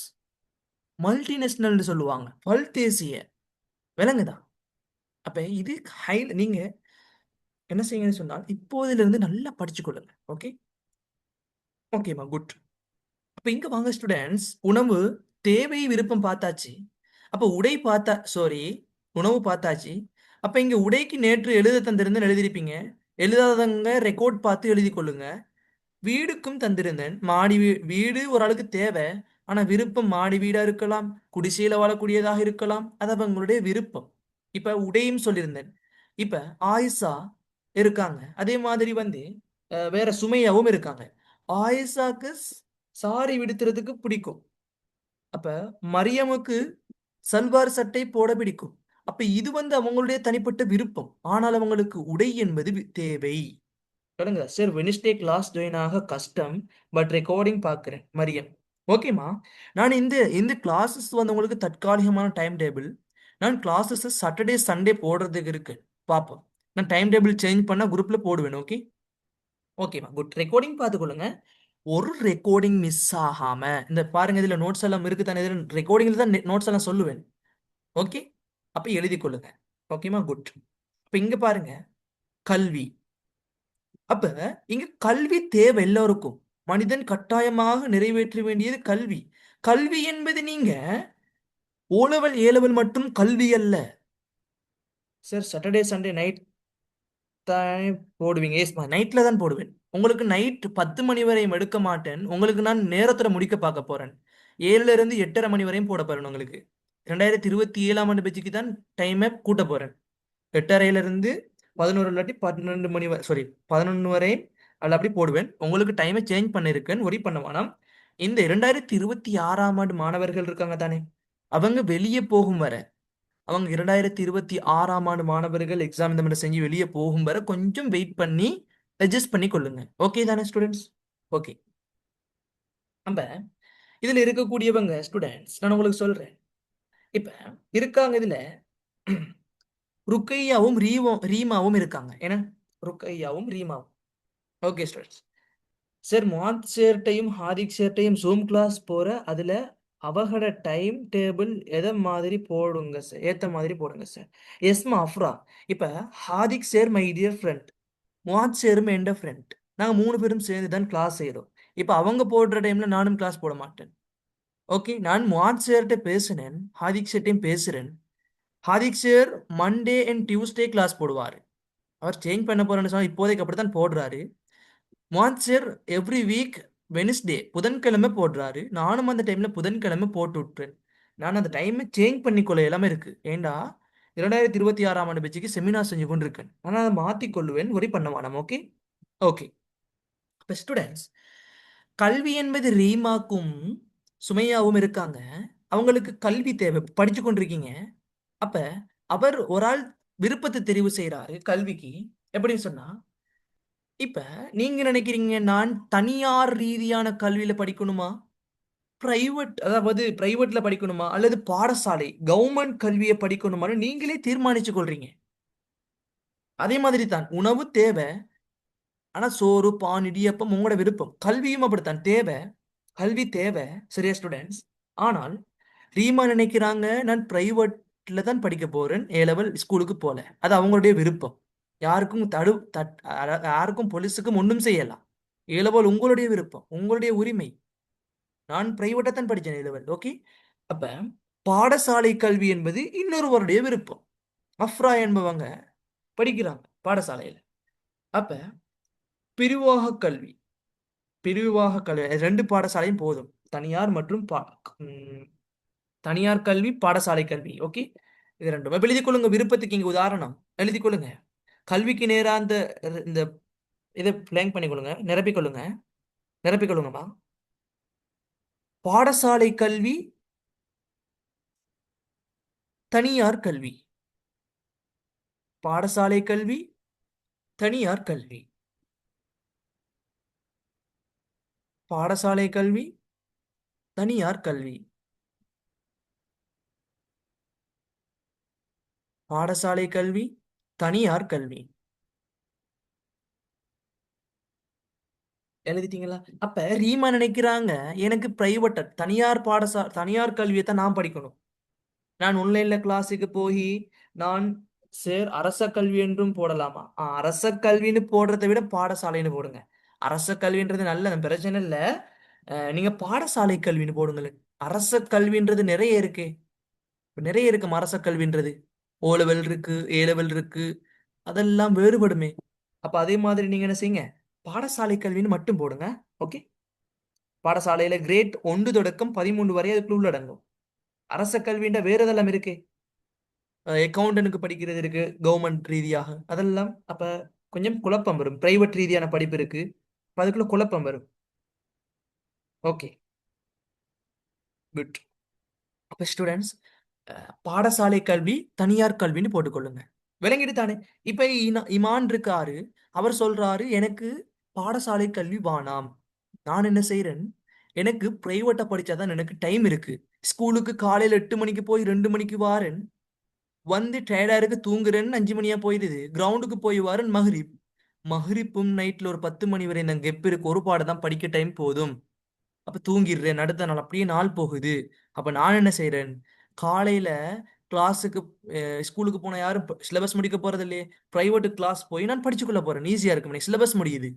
மல்டிநேஷனல்னு சொல்லுவாங்க, பல் தேசிய, விளங்குதா? அப்ப இது நீங்க என்ன செய்யுங்கன்னு சொன்னால் இப்போதுல இருந்து நல்லா படிச்சு கொள்ளுங்க. ஓகே, ஓகேம்மா, குட். அப்ப இங்க வாங்க ஸ்டூடெண்ட்ஸ், உணவு தேவை விருப்பம் பார்த்தாச்சு. அப்ப உடை பார்த்தா சாரி உணவு பார்த்தாச்சு. அப்ப இங்க உடைக்கு நேற்று எழுத தந்திருந்தேன், எழுதிருப்பீங்க. எழுதாதவங்க ரெக்கார்ட் பார்த்து எழுதி கொள்ளுங்க. வீடுக்கும் தந்திருந்தேன். வீடு ஒரு ஆளுக்கு தேவை, ஆனா விருப்பம் மாடி வீடா இருக்கலாம், குடிசையில வாழக்கூடியதாக இருக்கலாம், அது அவங்களுடைய விருப்பம். இப்ப உடையும் சொல்லியிருந்தேன். இப்ப ஆயிஷா இருக்காங்க, அதே மாதிரி வந்து வேற சுமையாவும் இருக்காங்க. ஆயிஷாக்கு சாரி விடுத்துறதுக்கு பிடிக்கும். அப்ப மரியமுக்கு சல்வார் சட்டை போட பிடிக்கும். அப்ப இது வந்து அவங்களுடைய தனிப்பட்ட விருப்பம், ஆனால் அவங்களுக்கு உடை என்பது தேவை. சொல்லுங்க சார், வெனிஸ்டே கிளாஸ் ஜாயின் ஆக கஷ்டம், பட் ரெக்கார்டிங் பார்க்குறேன் மரியம். ஓகேம்மா, நான் இந்த கிளாஸஸ் வந்து உங்களுக்கு தற்காலிகமான டைம் டேபிள். நான் கிளாஸஸ் சாட்டர்டே சண்டே போடுறதுக்கு இருக்கு, பார்ப்போம். நான் டைம் டேபிள் சேஞ்ச் பண்ண குரூப்ல போடுவேன். ஓகே, ஓகேம்மா, குட். ரெக்கார்டிங் பார்த்துக்கொள்ளுங்க. ஒரு ரெக்கார்டிங் மிஸ் ஆகாம இந்த பாருங்க, இதுல நோட்ஸ் எல்லாம் இருக்கு தானே, இதுல ரெக்கார்டிங்ல தான் நோட்ஸ் எல்லாம் சொல்லுவேன். ஓகே, அப்ப எழுதி கொள்ளுங்க. ஓகேமா, குட். அப்ப இங்க பாருங்க, கல்வி. அப்ப இங்க கல்வி தேவை எல்லோருக்கும். மனிதன் கட்டாயமாக நிறைவேற்ற வேண்டியது கல்வி. கல்வி என்பது நீங்க O level A level மட்டும் கல்வி அல்ல. சார் சாட்டர்டே சண்டே நைட் தான் போடுவீங்க? எஸ்மா, நைட்ல தான் போடுவேன். உங்களுக்கு நைட் 10 மணி வரையும் எடுக்க மாட்டேன். உங்களுக்கு நான் நேரத்துல முடிக்க பார்க்க போறேன். 7ல இருந்து 8:30 மணி வரையும் போட போறேன் உங்களுக்கு. 2027ஆம் ஆண்டு பேச்சுக்கு தான் டைமை கூட்ட போறேன். 8:30ல இருந்து 11 இல்லாட்டி 12 மணி வரை, சாரி 11 வரை அதில் அப்படி போடுவேன். உங்களுக்கு டைமை சேஞ்ச் பண்ணியிருக்கேன், ஒரி பண்ண வேணாம். இந்த 2026ஆம் ஆண்டு மாணவர்கள் இருக்காங்க தானே, அவங்க வெளியே போகும் வரை, அவங்க 2026ஆம் ஆண்டு மாணவர்கள் எக்ஸாம் இந்த மாதிரி செஞ்சு வெளியே போகும் வரை கொஞ்சம் வெயிட் பண்ணி அட்ஜஸ்ட் பண்ணி கொள்ளுங்க. ஓகே தானே ஸ்டூடெண்ட்ஸ்? ஓகே. நம்ம இதுல இருக்கக்கூடியவங்க ஸ்டூடெண்ட்ஸ் நான் உங்களுக்கு சொல்றேன். இப்ப இருக்காங்க இதுல ருக்கையாவும் ரீமாவும் இருக்காங்க. ஏன்னா ருக்கையாவும் ரீமாவும். Okay students. சார் மாத் சேர்ட்டையும் ஹாதிக் சேர்ட்டையும் ஜூம் கிளாஸ் போற அதுல அவகட டைம் டேபிள் எதை மாதிரி போடுங்க சார், ஏத்த மாதிரி போடுங்க சார். எஸ்மா அஃப்ரா. இப்ப ஹாதிக் சார் மை டியர் ஃப்ரெண்ட், மாத் சேரும் என் ஃப்ரெண்ட். நாங்க 3 பேரும் சேர்ந்து தான் கிளாஸ் செய்யறோம். இப்ப அவங்க போடுற டைம்ல நானும் கிளாஸ் போட மாட்டேன். ஓகே, நான் மாத் சேர்ட்ட பேசினேன், ஹாதிக் சேர்ட்டையும் பேசுறேன். Hathik sir Monday and Tuesday class போடுவார். அவர் சேஞ்ச் பண்ண போறேன்னு சொன்னா இப்போதைக்கு அப்படித்தான் போடுறாரு. Math sir every week Wednesday புதன்கிழமை போடுறாரு. நானும் அந்த டைம்ல புதன்கிழமை போட்டு விட்டுறேன். நான் அந்த டைமை சேஞ்ச் பண்ணிக்கொள்ள எல்லாமே இருக்கு. ஏண்டா 2026ஆம் ஆண்டு பேச்சுக்கு செமினார் செஞ்சு கொண்டு இருக்கேன். ஆனால் அதை மாற்றிக்கொள்ளுவேன், ஒரி பண்ண வேணாம். Okay okay. இப்போ ஸ்டூடெண்ட்ஸ், கல்வி என்பது ரீமாக்கும் சுமையாவும் இருக்காங்க. அவங்களுக்கு கல்வி தேவை, படிச்சு கொண்டிருக்கீங்க. அப்ப அவர் ஒரு ஆள் விருப்பத்தை தெரிவு செய்யறாரு கல்விக்கு. எப்படின்னு சொன்னா, இப்ப நீங்க நினைக்கிறீங்க நான் தனியார் ரீதியான கல்வியில படிக்கணுமா, பிரைவேட் அதாவது பிரைவேட்ல படிக்கணுமா, அல்லது பாடசாலை கவர்மெண்ட் கல்வியை படிக்கணுமான்னு நீங்களே தீர்மானிச்சு கொள்றீங்க. அதே மாதிரி தான் உணவு தேவை. ஆனா சோறு பான் இடியப்பம் உங்களோட விருப்பம். கல்வியும் அப்படித்தான் தேவை, கல்வி தேவை. சரியா ஸ்டூடெண்ட்ஸ்? ஆனால் ரீமா நினைக்கிறாங்க நான் பிரைவேட்ல தான் படிக்க போறேன், ஏ லெவல் ஸ்கூலுக்கு போல. அது அவங்களுடைய விருப்பம். யாருக்கும் யாருக்கும் போலீஸுக்கும் ஒன்றும் செய்யலாம். ஏ லெவல் உங்களுடைய விருப்பம், உங்களுடைய உரிமை. நான் பிரைவேட்டா தான் படித்தேன் ஏ லெவல். ஓகே. அப்ப பாடசாலை கல்வி என்பது இன்னொருவருடைய விருப்பம். அஃப்ரா என்பவங்க படிக்கிறாங்க பாடசாலையில. அப்ப பிரிவாக கல்வி, பிரிவாக கல்வி 2 பாடசாலையும் போதும். தனியார் மற்றும் தனியார் கல்வி, பாடசாலை கல்வி. ஓகே, இது ரெண்டும் இப்ப எழுதிக் கொள்ளுங்க. விருப்பத்துக்கு இங்க உதாரணம் எழுதிக் கொள்ளுங்க. கல்விக்கு நேரா அந்த இந்த இதை பிளாங்க் பண்ணி கொள்ளுங்க, நிரப்பிக் கொள்ளுங்க, நிரப்பிக் கொள்ளுங்கம்மா. பாடசாலை கல்வி, தனியார் கல்வி. பாடசாலை கல்வி, தனியார் கல்வி. பாடசாலை கல்வி, தனியார் கல்வி. பாடசாலை கல்வி, தனியார் கல்வி. எழுதிட்டீங்களா? அப்ப ரீமா நினைக்கிறாங்க எனக்கு பிரைவேட் தனியார் கல்வியை தான் நான் படிக்கணும். நான் ஆன்லைன்ல கிளாஸுக்கு போய் நான் சார் அரச கல்வி என்றும் போடலாமா? அரச கல்வின்னு போடுறதை விட பாடசாலைன்னு போடுங்க. அரச கல்வின்றது நல்ல பிரச்சனை இல்லை. நீங்க பாடசாலை கல்வின்னு போடுங்களேன். அரச கல்வின்றது நிறைய இருக்கு, நிறைய இருக்கு. அரச கல்வின்றது ஓ லெவல் இருக்கு, ஏ லெவல் இருக்கு, அதெல்லாம் வேறுபடுமே. அப்ப அதே மாதிரி நீங்க என்ன செய்யுங்க, பாடசாலை கல்வின்னு மட்டும் போடுங்க. ஓகே. பாடசாலையில கிரேட் 1 தொடக்கம் 13 வரை அதுக்குள்ள உள்ளடங்கும். அரச கல்வின்ற வேற எதெல்லாம் இருக்கு. அக்கௌண்டனுக்கு படிக்கிறது இருக்கு கவர்மெண்ட் ரீதியாக, அதெல்லாம். அப்ப கொஞ்சம் குழப்பம் வரும். பிரைவேட் ரீதியான படிப்பு இருக்கு, அப்ப அதுக்குள்ள குழப்பம் வரும். Okay, good. அப்ப ஸ்டூடெண்ட்ஸ், பாடசாலை கல்வி, தனியார் கல்வின்னு போட்டுக்கொள்ளுங்க. விளங்கிட்டு தானே? இப்ப இமான் இருக்காரு, அவர் சொல்றாரு எனக்கு பாடசாலை கல்வி வேணாம். நான் என்ன செய்யறேன், எனக்கு பிரைவேட்டா படிச்சாதான் எனக்கு டைம் இருக்கு. ஸ்கூலுக்கு காலையில 8 மணிக்கு போய் 2 மணிக்கு வாரேன், வந்து டயர்டா இருக்கு தூங்குறேன்னு 5 மணியா போயிடுது. கிரவுண்டுக்கு போய் வாரேன் மஹ்ரிப்பும் நைட்ல ஒரு 10 மணி வரை இந்த கெப் இருக்கு, ஒரு பாடம் தான் படிக்க டைம் போதும். அப்ப தூங்கிடுறேன், அடுத்த நாள் அப்படியே நாள் போகுது. அப்ப நான் என்ன செய்யறேன், காலையில கிளாஸுக்கு ஸ்கூலுக்கு போன யாரும் சிலபஸ் முடிக்க போறது இல்லையே. பிரைவேட் கிளாஸ் போய் நான் படிச்சுக்கொள்ள போறேன், ஈஸியா இருக்கும், சிலபஸ் முடியுது.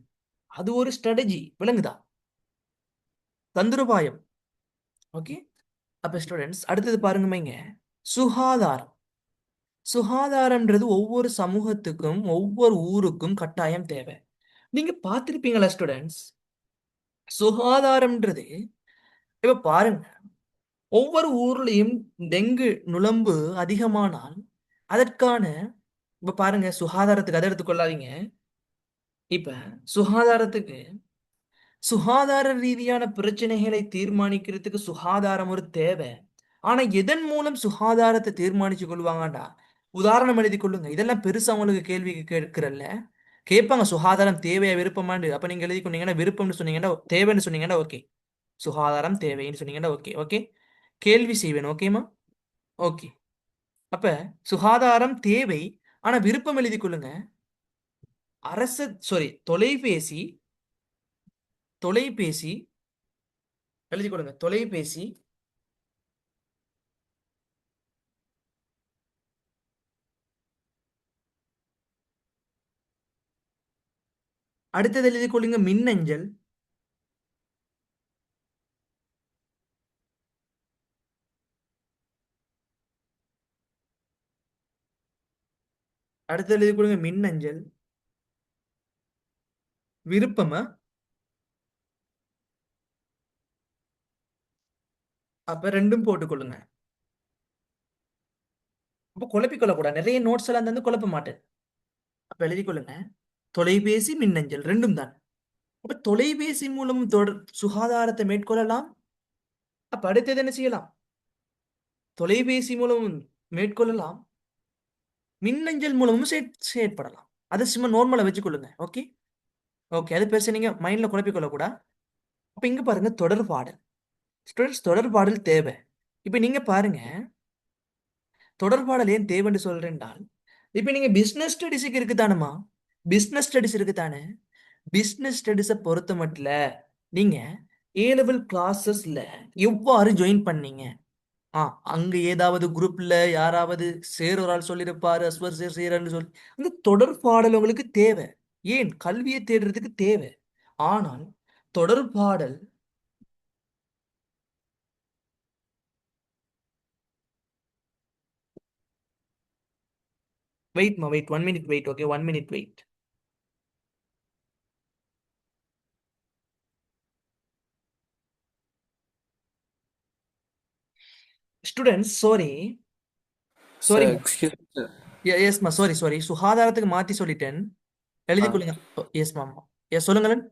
அது ஒரு ஸ்ட்ராட்டஜி, விளங்குதா? தந்திரோபாயம். ஓகே. அப்ப ஸ்டூடெண்ட்ஸ் அடுத்தது பாருங்கம்மைங்க, சுகாதாரம். சுகாதாரம்ன்றது ஒவ்வொரு சமூகத்துக்கும் ஒவ்வொரு ஊருக்கும் கட்டாயம் தேவை. நீங்க பார்த்திருப்பீங்களா ஸ்டூடெண்ட்ஸ்? சுகாதாரம்ன்றது இப்ப பாருங்க, ஒவ்வொரு ஊர்லயும் டெங்கு நுளம்பு அதிகமானால் அதற்கான, இப்ப பாருங்க சுகாதாரத்துக்கு அதை எடுத்துக்கொள்ளாதீங்க. இப்ப சுகாதாரத்துக்கு சுகாதார ரீதியான பிரச்சனைகளை தீர்மானிக்கிறதுக்கு சுகாதாரம் ஒரு தேவை. ஆனா எதன் மூலம் சுகாதாரத்தை தீர்மானிச்சு கொள்வாங்கடா? உதாரணம் எழுதி கொள்ளுங்க. இதெல்லாம் பெருசா உங்களுக்கு கேள்வி கேட்கிறல்ல, கேட்பாங்க சுகாதாரம் தேவையா விருப்பமாண்டு. அப்ப நீங்க எழுதி கொண்டீங்கன்னா விருப்பம்னு சொன்னீங்கன்னா, தேவைன்னு சொன்னீங்கன்னா ஓகே, சுகாதாரம் தேவைன்னு சொன்னீங்கன்னா ஓகே. ஓகே, கேள்வி செய்வேன். ஓகேமா? ஓகே. அப்ப சுகாதாரம் தேவை, ஆனா விருப்பம் எழுதி கொள்ளுங்க. தொலைபேசி தொலைபேசி எழுதி கொள்ளுங்க. தொலைபேசி அடுத்தது எழுதி கொள்ளுங்க. மின்னஞ்சல். அடுத்தது எழுதி கொள்ளுங்க. மின்னஞ்சல். விருப்பமா? அப்ப ரெண்டும் போட்டுக்கொள்ளுங்க. அப்ப குழப்பிக் கொள்ளக்கூடாது. நிறைய நோட்ஸ் எல்லாம் தந்து குழப்ப மாட்டேன். அப்ப எழுதி கொள்ளுங்க. தொலைபேசி மின்னஞ்சல் ரெண்டும் தான். அப்ப தொலைபேசி மூலம் தொடர் சுகாதாரத்தை மேற்கொள்ளலாம். அப்ப அடுத்தது என்ன செய்யலாம்? தொலைபேசி மூலம் மேற்கொள்ளலாம், மின்னஞ்சல் மூலமும் செயற்படலாம். அதை சும்மா நார்மலா வச்சுக்கொள்ளுங்க. ஓகே. ஓகே, அது பெருசா நீங்க மைண்ட்ல குழப்பிக் கொள்ளக்கூடாது. அப்ப இங்க பாருங்க, தொடர்பாடல். ஸ்டூடெண்ட்ஸ் தொடர்பாடல் தேவை. இப்ப நீங்க பாருங்க, தொடர்பாடல் ஏன் தேவைன்னு சொல்றேன்டால், இப்ப நீங்க பிசினஸ் ஸ்டடிஸுக்கு இருக்குதானுமா? பிசினஸ் ஸ்டடிஸ் இருக்குதானே? பிசினஸ் ஸ்டடிஸை பொறுத்த மட்டும் நீங்க ஏ லெவல் கிளாஸஸ்ல எவ்வாறு ஜாயின் பண்ணீங்க? அங்க ஏதாவது குரூப்ல யாராவது ஒரு ஆள் சொல்லியிருப்பாரு, அஸ்வர் சேர் சேரன்னு சொல்லி அந்த தொடர்பாடல் உங்களுக்கு தேவை. ஏன்? கல்வியை தேடுறதுக்கு தேவை. ஆனால் தொடர்பாடல் வெயிட்மா, wait 1 minute wait. Okay, 1 minute wait. Students sorry, sir சாரிம்மா. Excuse sir. எஸ்மா, சாரி சாரி, சுகாதாரத்துக்கு மாத்தி சொல்லிட்டேன். எழுதி ஆ கொள்ளுங்க. எஸ் மாமா. எஸ் சொல்லுங்களேன்.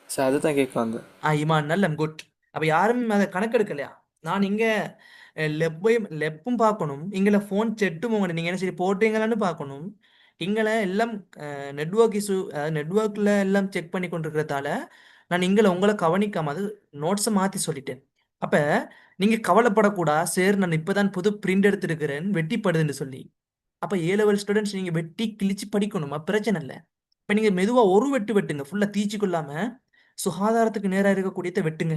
சார் அதுதான் கேட்க வந்தேன். இமான் நல்லம் குட். அப்ப யாரும் அதை கணக்கெடுக்கலையா? நான் இங்க லெப்பும் பார்க்கணும், இங்கே ஃபோன் செட்டும் உங்க நீங்க என்ன சரி போட்டீங்களான்னு பார்க்கணும். இங்கே எல்லாம் நெட்வொர்க் இஷ்யூ, அதாவது நெட்வொர்க்ல எல்லாம் செக் பண்ணி கொண்டிருக்கிறதால நான் இங்கே உங்களை கவனிக்காம அது நோட்ஸை மாத்தி சொல்லிட்டேன். அப்ப நீங்க கவலைப்படக்கூடாது சார், நான் இப்பதான் புது பிரிண்ட் எடுத்திருக்கிறேன் வெட்டிப்படுதுன்னு சொல்லி. அப்ப ஏ லெவல் ஸ்டூடெண்ட்ஸ் நீங்க வெட்டி கிழிச்சு படிக்கணுமா? பிரச்சனை இல்லை. இப்ப நீங்க மெதுவா ஒரு வெட்டு வெட்டுங்க, ஃபுல்லா தீச்சு கொள்ளாம சுகாதாரத்துக்கு நேரா இருக்கக்கூடியதை வெட்டுங்க.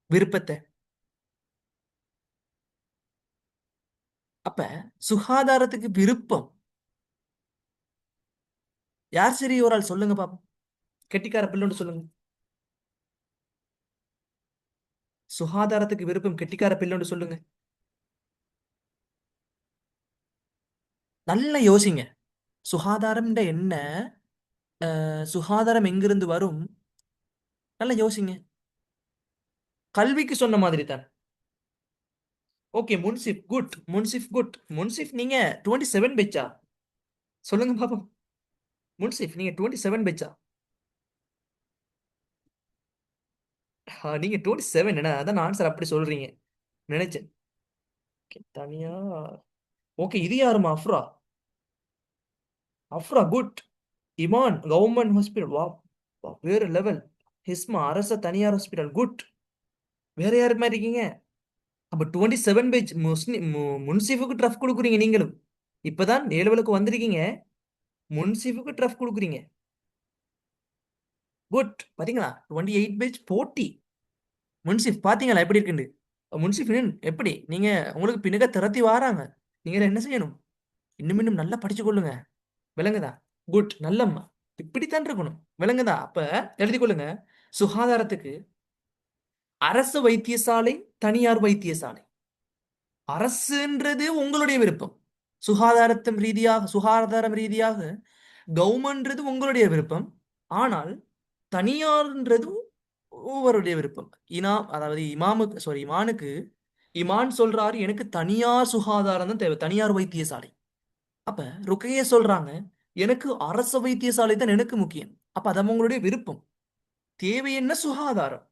விருப்பத்தை. அப்ப சுகாதாரத்துக்கு விருப்பம் யார்? சரி ஒரு ஆள் சொல்லுங்க பாப்போம். கெட்டிக்கார பிள்ளைன்னு சொல்லுங்க. சுகாதாரத்துக்கு விருப்பம் கெட்டிக்கார பிள்ளைன்னு சொல்லுங்க. நல்லா யோசிங்க. சுகாதாரம் என்ன? சுகாதாரம் எங்கிருந்து வரும்? நல்லா யோசிங்க. கல்விக்கு சொன்ன மாதிரி தான். Okay, Munsif good. Munsif good. Munsif நீங்க 27 பெச்சா? சொல்லுங்க பாப்போம். முன்சிப் நீங்க 27 பெச்சா? நீங்க 27 என்ன? அதான் ஆன்சர் அப்படி சொல்றீங்க நினைச்சேன். Okay, தனியா. ஓகே, இது யாருமா? Afra. Afra good. Iman government hospital. வா, வேற லெவல். ஹிஸ்மா அரச தனியார் ஹாஸ்பிட்டல். குட். வேற யாரு மாதிரி இருக்கீங்க? அப்ப 27 பேஜ் முன்சிஃபுக்கு ட்ரஃப் கொடுக்குறீங்க நீங்களும். இப்பதான் 7 வந்திருக்கீங்க, முன்சிஃபுக்கு ட்ரஃப் கொடுக்குறீங்க. குட். பாத்தீங்களா? 28 பேஜ் போட்டி. முன்சிஃப் பாத்தீங்களா எப்படி இருக்குன்னு? முன்சிஃபின் எப்படி நீங்க உங்களுக்கு பின்னுக்க திரத்தி வாராங்க, நீங்க என்ன செய்யணும்? இன்னும் இன்னும் நல்லா படிச்சு கொள்ளுங்க. விளங்குதா? குட், நல்லம்மா. இப்படித்தான் இருக்கணும். விளங்குதா? அப்ப எழுதி கொள்ளுங்க. சுகாதாரத்துக்கு அரசு வைத்தியசாலை, தனியார் வைத்தியசாலை. அரசுன்றது உங்களுடைய விருப்பம். சுகாதாரம் ரீதியாக கவர்மெண்ட்ன்றது உங்களுடைய விருப்பம். ஆனால் தனியார்ன்றது ஒவ்வொருடைய விருப்பம். அதாவது இமானுக்கு இமான் சொல்றாரு எனக்கு தனியார் சுகாதாரம் தான் தேவை, தனியார் வைத்தியசாலை. அப்ப ருக்கையே சொல்றாங்க எனக்கு அரசு வைத்தியசாலை தான் எனக்கு முக்கியம். அப்ப அது அவங்களுடைய விருப்பம். தேவை என்ன? சுகாதாரம்.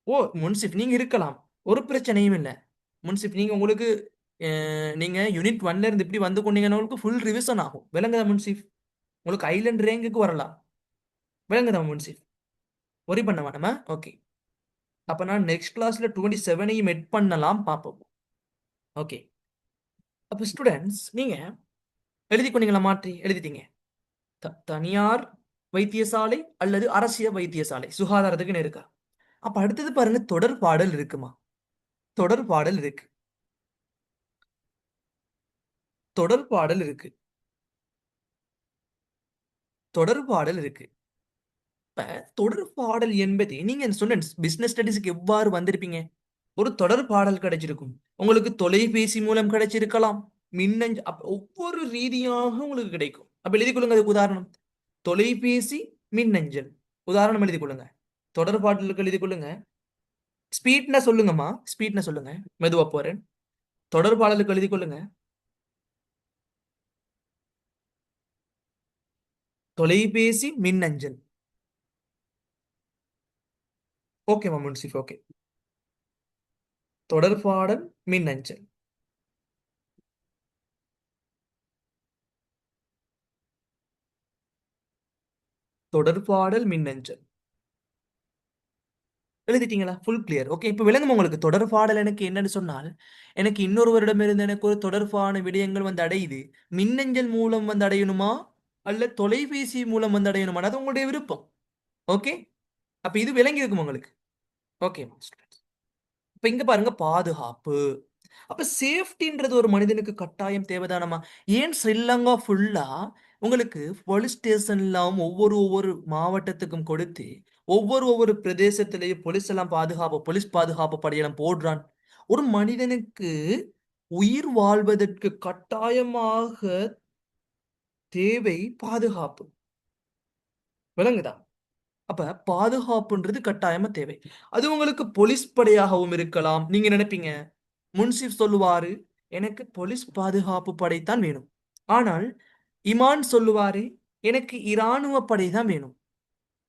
ஓ முன்சிப் நீங்க இருக்கலாம், ஒரு பிரச்சனையும் இல்லை. முன்சிப் நீங்க உங்களுக்கு நீங்க யூனிட் 1ல இருந்து இப்படி வந்து கொண்டீங்கன்னா உங்களுக்கு ஃபுல் ரிவிஷன் ஆகும். விளங்குதா முன்சிப்? உங்களுக்கு ஐலண்ட் ரேங்குக்கு வரலாம். விளங்குதா முன்சிப்? ஒரி பண்ண வேணாமா? ஓகே. அப்ப நான் நெக்ஸ்ட் கிளாஸ்ல 27ஐயும் எட் பண்ணலாம், பார்ப்போம். ஓகே. அப்ப ஸ்டூடெண்ட்ஸ் நீங்க எழுதி கொண்டீங்களா? மாற்றி எழுதிட்டீங்க. தனியார் வைத்தியசாலை அல்லது அரசியல் வைத்தியசாலை சுகாதாரத்துக்குன்னு இருக்கா? அப்ப அடுத்தது பாருங்க, தொடர்பாடல் இருக்குமா? தொடர்பாடல் இருக்கு. தொடர்பாடல் இருக்கு. தொடர்பாடல் இருக்கு. இப்ப தொடர்பாடல் என்பது நீங்க சொன்ன பிசினஸ் ஸ்டடிஸ்க்கு எவ்வாறு வந்திருப்பீங்க? ஒரு தொடர்பாடல் கிடைச்சிருக்கும். உங்களுக்கு தொலைபேசி மூலம் கிடைச்சிருக்கலாம், ஒவ்வொரு ரீதியாக உங்களுக்கு கிடைக்கும். அப்ப எழுதி கொள்ளுங்க. அதுக்கு உதாரணம் தொலைபேசி, மின்னஞ்சல். உதாரணம் எழுதி கொள்ளுங்க. தொடர்பாடலுக்கு எழுதி கொள்ளுங்க. ஸ்பீட்னா சொல்லுங்கம்மா, ஸ்பீட்னா சொல்லுங்க, மெதுவா போறேன். தொடர்பாடலுக்கு எழுதி கொள்ளுங்க. தொலைபேசி, மின்னஞ்சல். ஓகேவா முன்சிஃப்? ஓகே. தொடர்பாடல், மின்னஞ்சல். தொடர்பாடல், மின்னஞ்சல். எழுதிட்டீங்களா? Full clear. ஓகே. இப்ப விளங்கும் உங்களுக்கு தொடர்பாடல் எனக்கு என்னன்னு சொன்னால், எனக்கு இன்னொருவரிடமிருந்து எனக்கு ஒரு தொடர்பான விடயங்கள் வந்து அடையுது. மின்னஞ்சல் மூலம் வந்து அடையணுமா அல்ல தொலைபேசி மூலம் வந்து அடையணுமா, அது உங்களுடைய விருப்பம். ஓகே. அப்ப இது விளங்கி இருக்கும் உங்களுக்கு. ஓகே. இப்ப இங்க பாருங்க, பாதுகாப்பு. அப்ப சேஃப்டின்றது ஒரு மனிதனுக்கு கட்டாயம் தேவைதானமா? ஏன் ஸ்ரீலங்கா ஃபுல்லா உங்களுக்கு போலீஸ் ஸ்டேஷன்லாம் ஒவ்வொரு மாவட்டத்துக்கும் கொடுத்து ஒவ்வொரு பிரதேசத்திலேயும் போலீஸ் பாதுகாப்பு படையெல்லாம் போடுறான். ஒரு மனிதனுக்கு உயிர் வாழ்வதற்கு கட்டாயமாக தேவை பாதுகாப்பு. விளங்குதா? அப்ப பாதுகாப்புன்றது கட்டாயமா தேவை. அது உங்களுக்கு போலீஸ் படையாகவும் இருக்கலாம். நீங்க நினைப்பீங்க முன்சிப் சொல்லுவாரு எனக்கு போலீஸ் பாதுகாப்பு படைத்தான் வேணும். ஆனால் இமான் சொல்லுவாரு எனக்கு இராணுவ படை தான் வேணும்.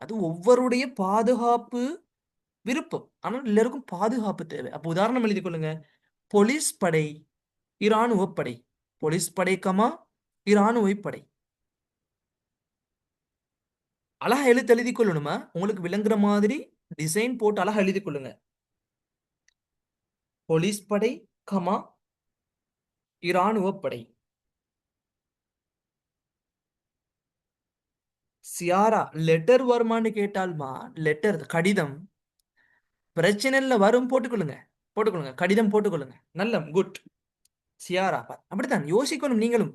அது ஒவ்வொருடைய பாதுகாப்பு விருப்பம். ஆனால் எல்லாருக்கும் பாதுகாப்பு தேவை. அப்ப உதாரணம் எழுதி கொள்ளுங்க. போலீஸ் படை, இராணுவ படை. போலீஸ் படை கமா இராணுவ படை. அழகா எழுதி கொள்ளணுமா? உங்களுக்கு விளங்குற மாதிரி டிசைன் போட்டு அழகா எழுதி கொள்ளுங்க. போலீஸ் படை கமா இராணுவ படை. சியாரா லெட்டர் வருமான்னு கேட்டால்மா, லெட்டர் கடிதம் பிரச்சனைல வரும், போட்டுக்கொள்ளுங்க. போட்டுக்கொள்ளுங்க, கடிதம் போட்டுக்கொள்ளுங்க. நல்ல குட். சியாரா அப்படித்தான் யோசிக்கணும் நீங்களும்.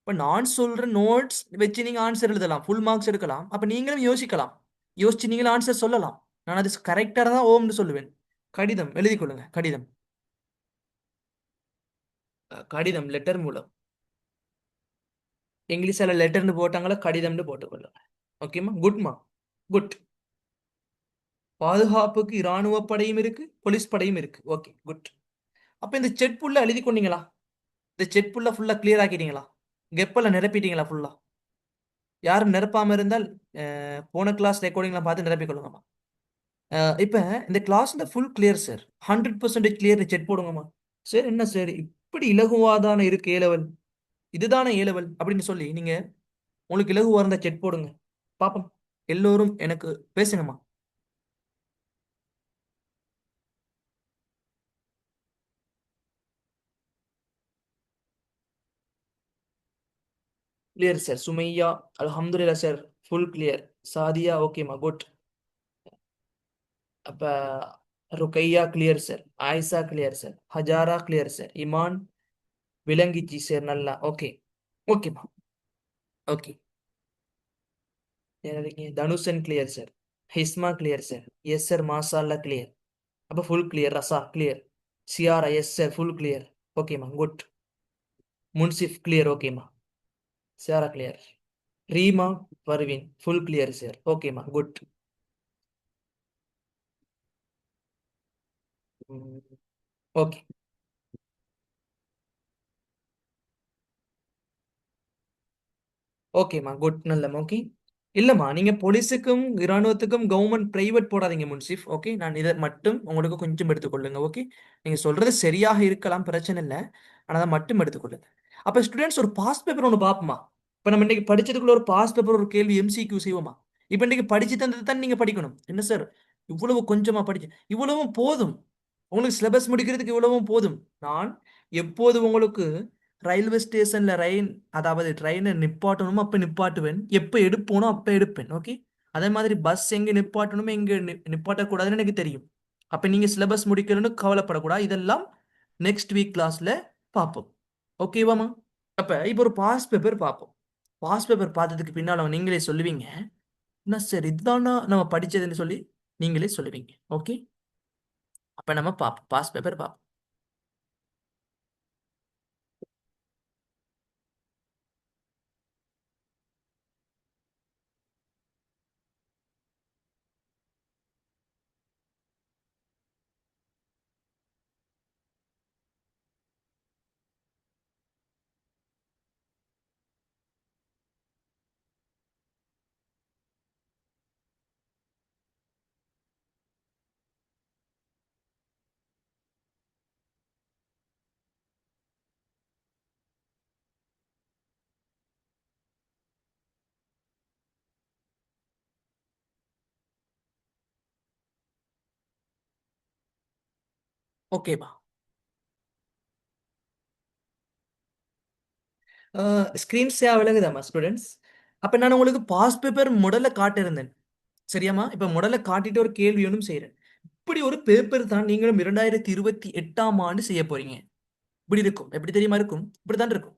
இப்ப நான் சொல்ற நோட்ஸ் வச்சு நீங்க ஆன்சர் எழுதலாம், ஃபுல் மார்க்ஸ் எடுக்கலாம். அப்ப நீங்களும் யோசிக்கலாம், யோசிச்சு நீங்களும் ஆன்சர் சொல்லலாம். நான் அது கரெக்டா தான் ஓம்னு சொல்லுவேன். கடிதம் எழுதி கொள்ளுங்க. கடிதம், கடிதம் லெட்டர் மூலம். இங்கிலீஷ்ல லெட்டர்னு போட்டாங்களா, கடிதம்னு போட்டுக்கொள்ளுங்க. ஓகேமா? குட்மா, குட். பாதுகாப்புக்கு இராணுவ படையும் இருக்கு, போலீஸ் படையும் இருக்கு. Okay, good. அப்ப இந்த செட் புல்ல எழுதி கொண்டீங்களா? இந்த செட் புல்ல ஃபுல்லா கிளியர் ஆக்கிட்டீங்களா? கெப்பெல்லாம் நிரப்பிட்டீங்களா ஃபுல்லா? யாரும் நிரப்பாம இருந்தால் போன கிளாஸ் ரெக்கார்டிங்லாம் பார்த்து நிரப்பிக் கொள்ளுங்கம்மா. இப்ப இந்த class full clear sir, 100% clear. Set போடுங்கம்மா. சார் என்ன சார் இப்படி இலகுவாதான இருக்கு ஏ லெவல், இதுதானே ஏ லெவல் அப்படின்னு சொல்லி நீங்க உங்களுக்கு இலகுவா இருந்தா செட் போடுங்க பாப்போம். எல்லோரும் எனக்கு பேசுங்கம்மா. Clear sir. சுமையா அல்ஹம்துலில்லாஹ் சார், ஃபுல் கிளியர். சாதியா ஓகேம்மா, குட். அப்ப Ruqayya clear sir. Ayesha clear sir. Hajara clear sir. Iman விளங்கிச்சு சார் நல்லா. ஓகே. ஓகேப்பா. ஓகே. எனக்கு Thanushan clear sir. Hisma clear sir. Yes sir மாசால்லா கிளியர். அப்போ full clear. Raza clear. Siyara yes sir full clear. ஓகேம்மா குட். முன்சிஃப் கிளியர். ஓகேம்மா. Siyara clear. Reema Parveen full clear sir. ஓகேம்மா குட். ஓகே. ஓகேம்மா குட். நல்ல ஓகே. இல்லம்மா நீங்க போலீஸுக்கும் இராணுவத்துக்கும் கவர்மெண்ட் பிரைவேட் போடாதீங்க முன்சிஃப். ஓகே நான் இதை மட்டும் உங்களுக்கு கொஞ்சம் எடுத்துக்கொள்ளுங்க. ஓகே நீங்க சொல்றது சரியாக இருக்கலாம், பிரச்சனை இல்லை. ஆனால் அதை மட்டும் எடுத்துக்கொள்ளுங்க. அப்ப ஸ்டூடெண்ட்ஸ் ஒரு பாஸ் பேப்பர் ஒன்று பார்ப்போமா? இப்ப நம்ம இன்னைக்கு படிச்சதுக்குள்ள ஒரு பாஸ் பேப்பர் ஒரு கேள்வி எம்சிக்யூ செய்வோமா? இப்ப இன்னைக்கு படிச்சு தந்தது தான் நீங்க படிக்கணும். என்ன சார் இவ்வளவு கொஞ்சமா படிச்சு இவ்வளவும் போதும், உங்களுக்கு சிலபஸ் முடிக்கிறதுக்கு இவ்வளவும் போதும். நான் எப்போது உங்களுக்கு ரயில்வே ஸ்டேஷன்ல அதாவது ட்ரெயினை நிப்பாட்டணுமோ அப்ப நிப்பாட்டுவேன், எப்ப எடுப்போனோ அப்ப எடுப்பேன். ஓகே அதே மாதிரி பஸ் எங்க நிப்பாட்டணுமோ எங்க நிப்பாட்டக்கூடாதுன்னு எனக்கு தெரியும். அப்ப நீங்க சிலபஸ் முடிக்கணும்னு கவலைப்படக்கூடாது. இதெல்லாம் நெக்ஸ்ட் வீக் கிளாஸ்ல பார்ப்போம். ஓகேவாமா? அப்ப இப்ப ஒரு பாஸ் பேப்பர் பார்ப்போம். பாஸ் பேப்பர் பார்த்ததுக்கு பின்னால நீங்களே சொல்லுவீங்க என்ன சார் இதுதானா நம்ம படிச்சதுன்னு சொல்லி நீங்களே சொல்லுவீங்க. ஓகே அப்ப நம்ம பார்ப்போம். பாஸ் பேப்பர் பார்ப்போம். ஓகேவா? ஸ்கிரீன் ஷேர் விளங்குதாம்மா ஸ்டூடெண்ட்ஸ்? அப்ப நான் உங்களுக்கு பாஸ் பேப்பர் முதல்ல காட்டியிருந்தேன் சரியாம்மா? இப்ப முதல்ல காட்டிட்டு ஒரு கேள்வி ஒன்றும் செய்யறேன். இப்படி ஒரு பேப்பர் தான் நீங்களும் 2028ஆம் ஆண்டு செய்ய போறீங்க. இப்படி இருக்கும். எப்படி தெரியுமா இருக்கும்? இப்படித்தான் இருக்கும்.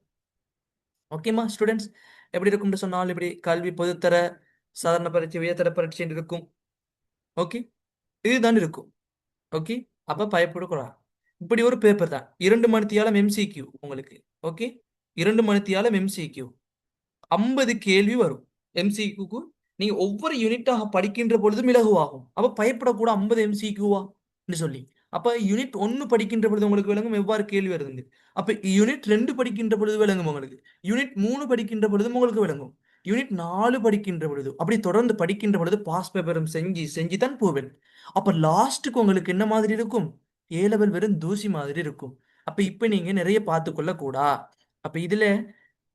ஓகேம்மா ஸ்டூடெண்ட்ஸ்? எப்படி இருக்கும்னு சொன்னால் இப்படி கல்வி பொதுத்தர சாதாரண பரீட்சை உயர்தர பரீட்சை இருக்கும். ஓகே இதுதான் இருக்கும். ஓகே அப்ப பயப்படக்கூடாது. இப்படி ஒரு பேப்பர் தான் 2 மணித்தியாலம் எம்சிக்யூ உங்களுக்கு. ஓகே 2 மணித்தியாலம் எம்சிக்யூ 50 கேள்வி வரும். எம்சிக்யூக்கு நீங்க ஒவ்வொரு யூனிட்டாக படிக்கின்ற பொழுதும் இலகுவாகும். அப்ப பயப்படக்கூட 50 எம்சிக்யூவா சொல்லி. அப்ப யூனிட் 1 படிக்கின்ற பொழுது உங்களுக்கு விளங்கும் எவ்வாறு கேள்வி வருதுங்க. அப்ப யூனிட் 2 படிக்கின்ற பொழுது விளங்கும் உங்களுக்கு. யூனிட் 3 படிக்கின்ற பொழுதும் உங்களுக்கு விளங்கும். யூனிட் 4 படிக்கின்ற பொழுது அப்படி தொடர்ந்து படிக்கின்ற பொழுது பாஸ் பேப்பரும் செஞ்சு செஞ்சு தான் போவேன். அப்ப லாஸ்ட்டுக்கு உங்களுக்கு என்ன மாதிரி இருக்கும்? ஏ லெவல் வெறும் தூசி மாதிரி இருக்கும். அப்ப இப்ப நீங்க நிறைய பார்த்து கொள்ள கூடா. அப்ப இதுல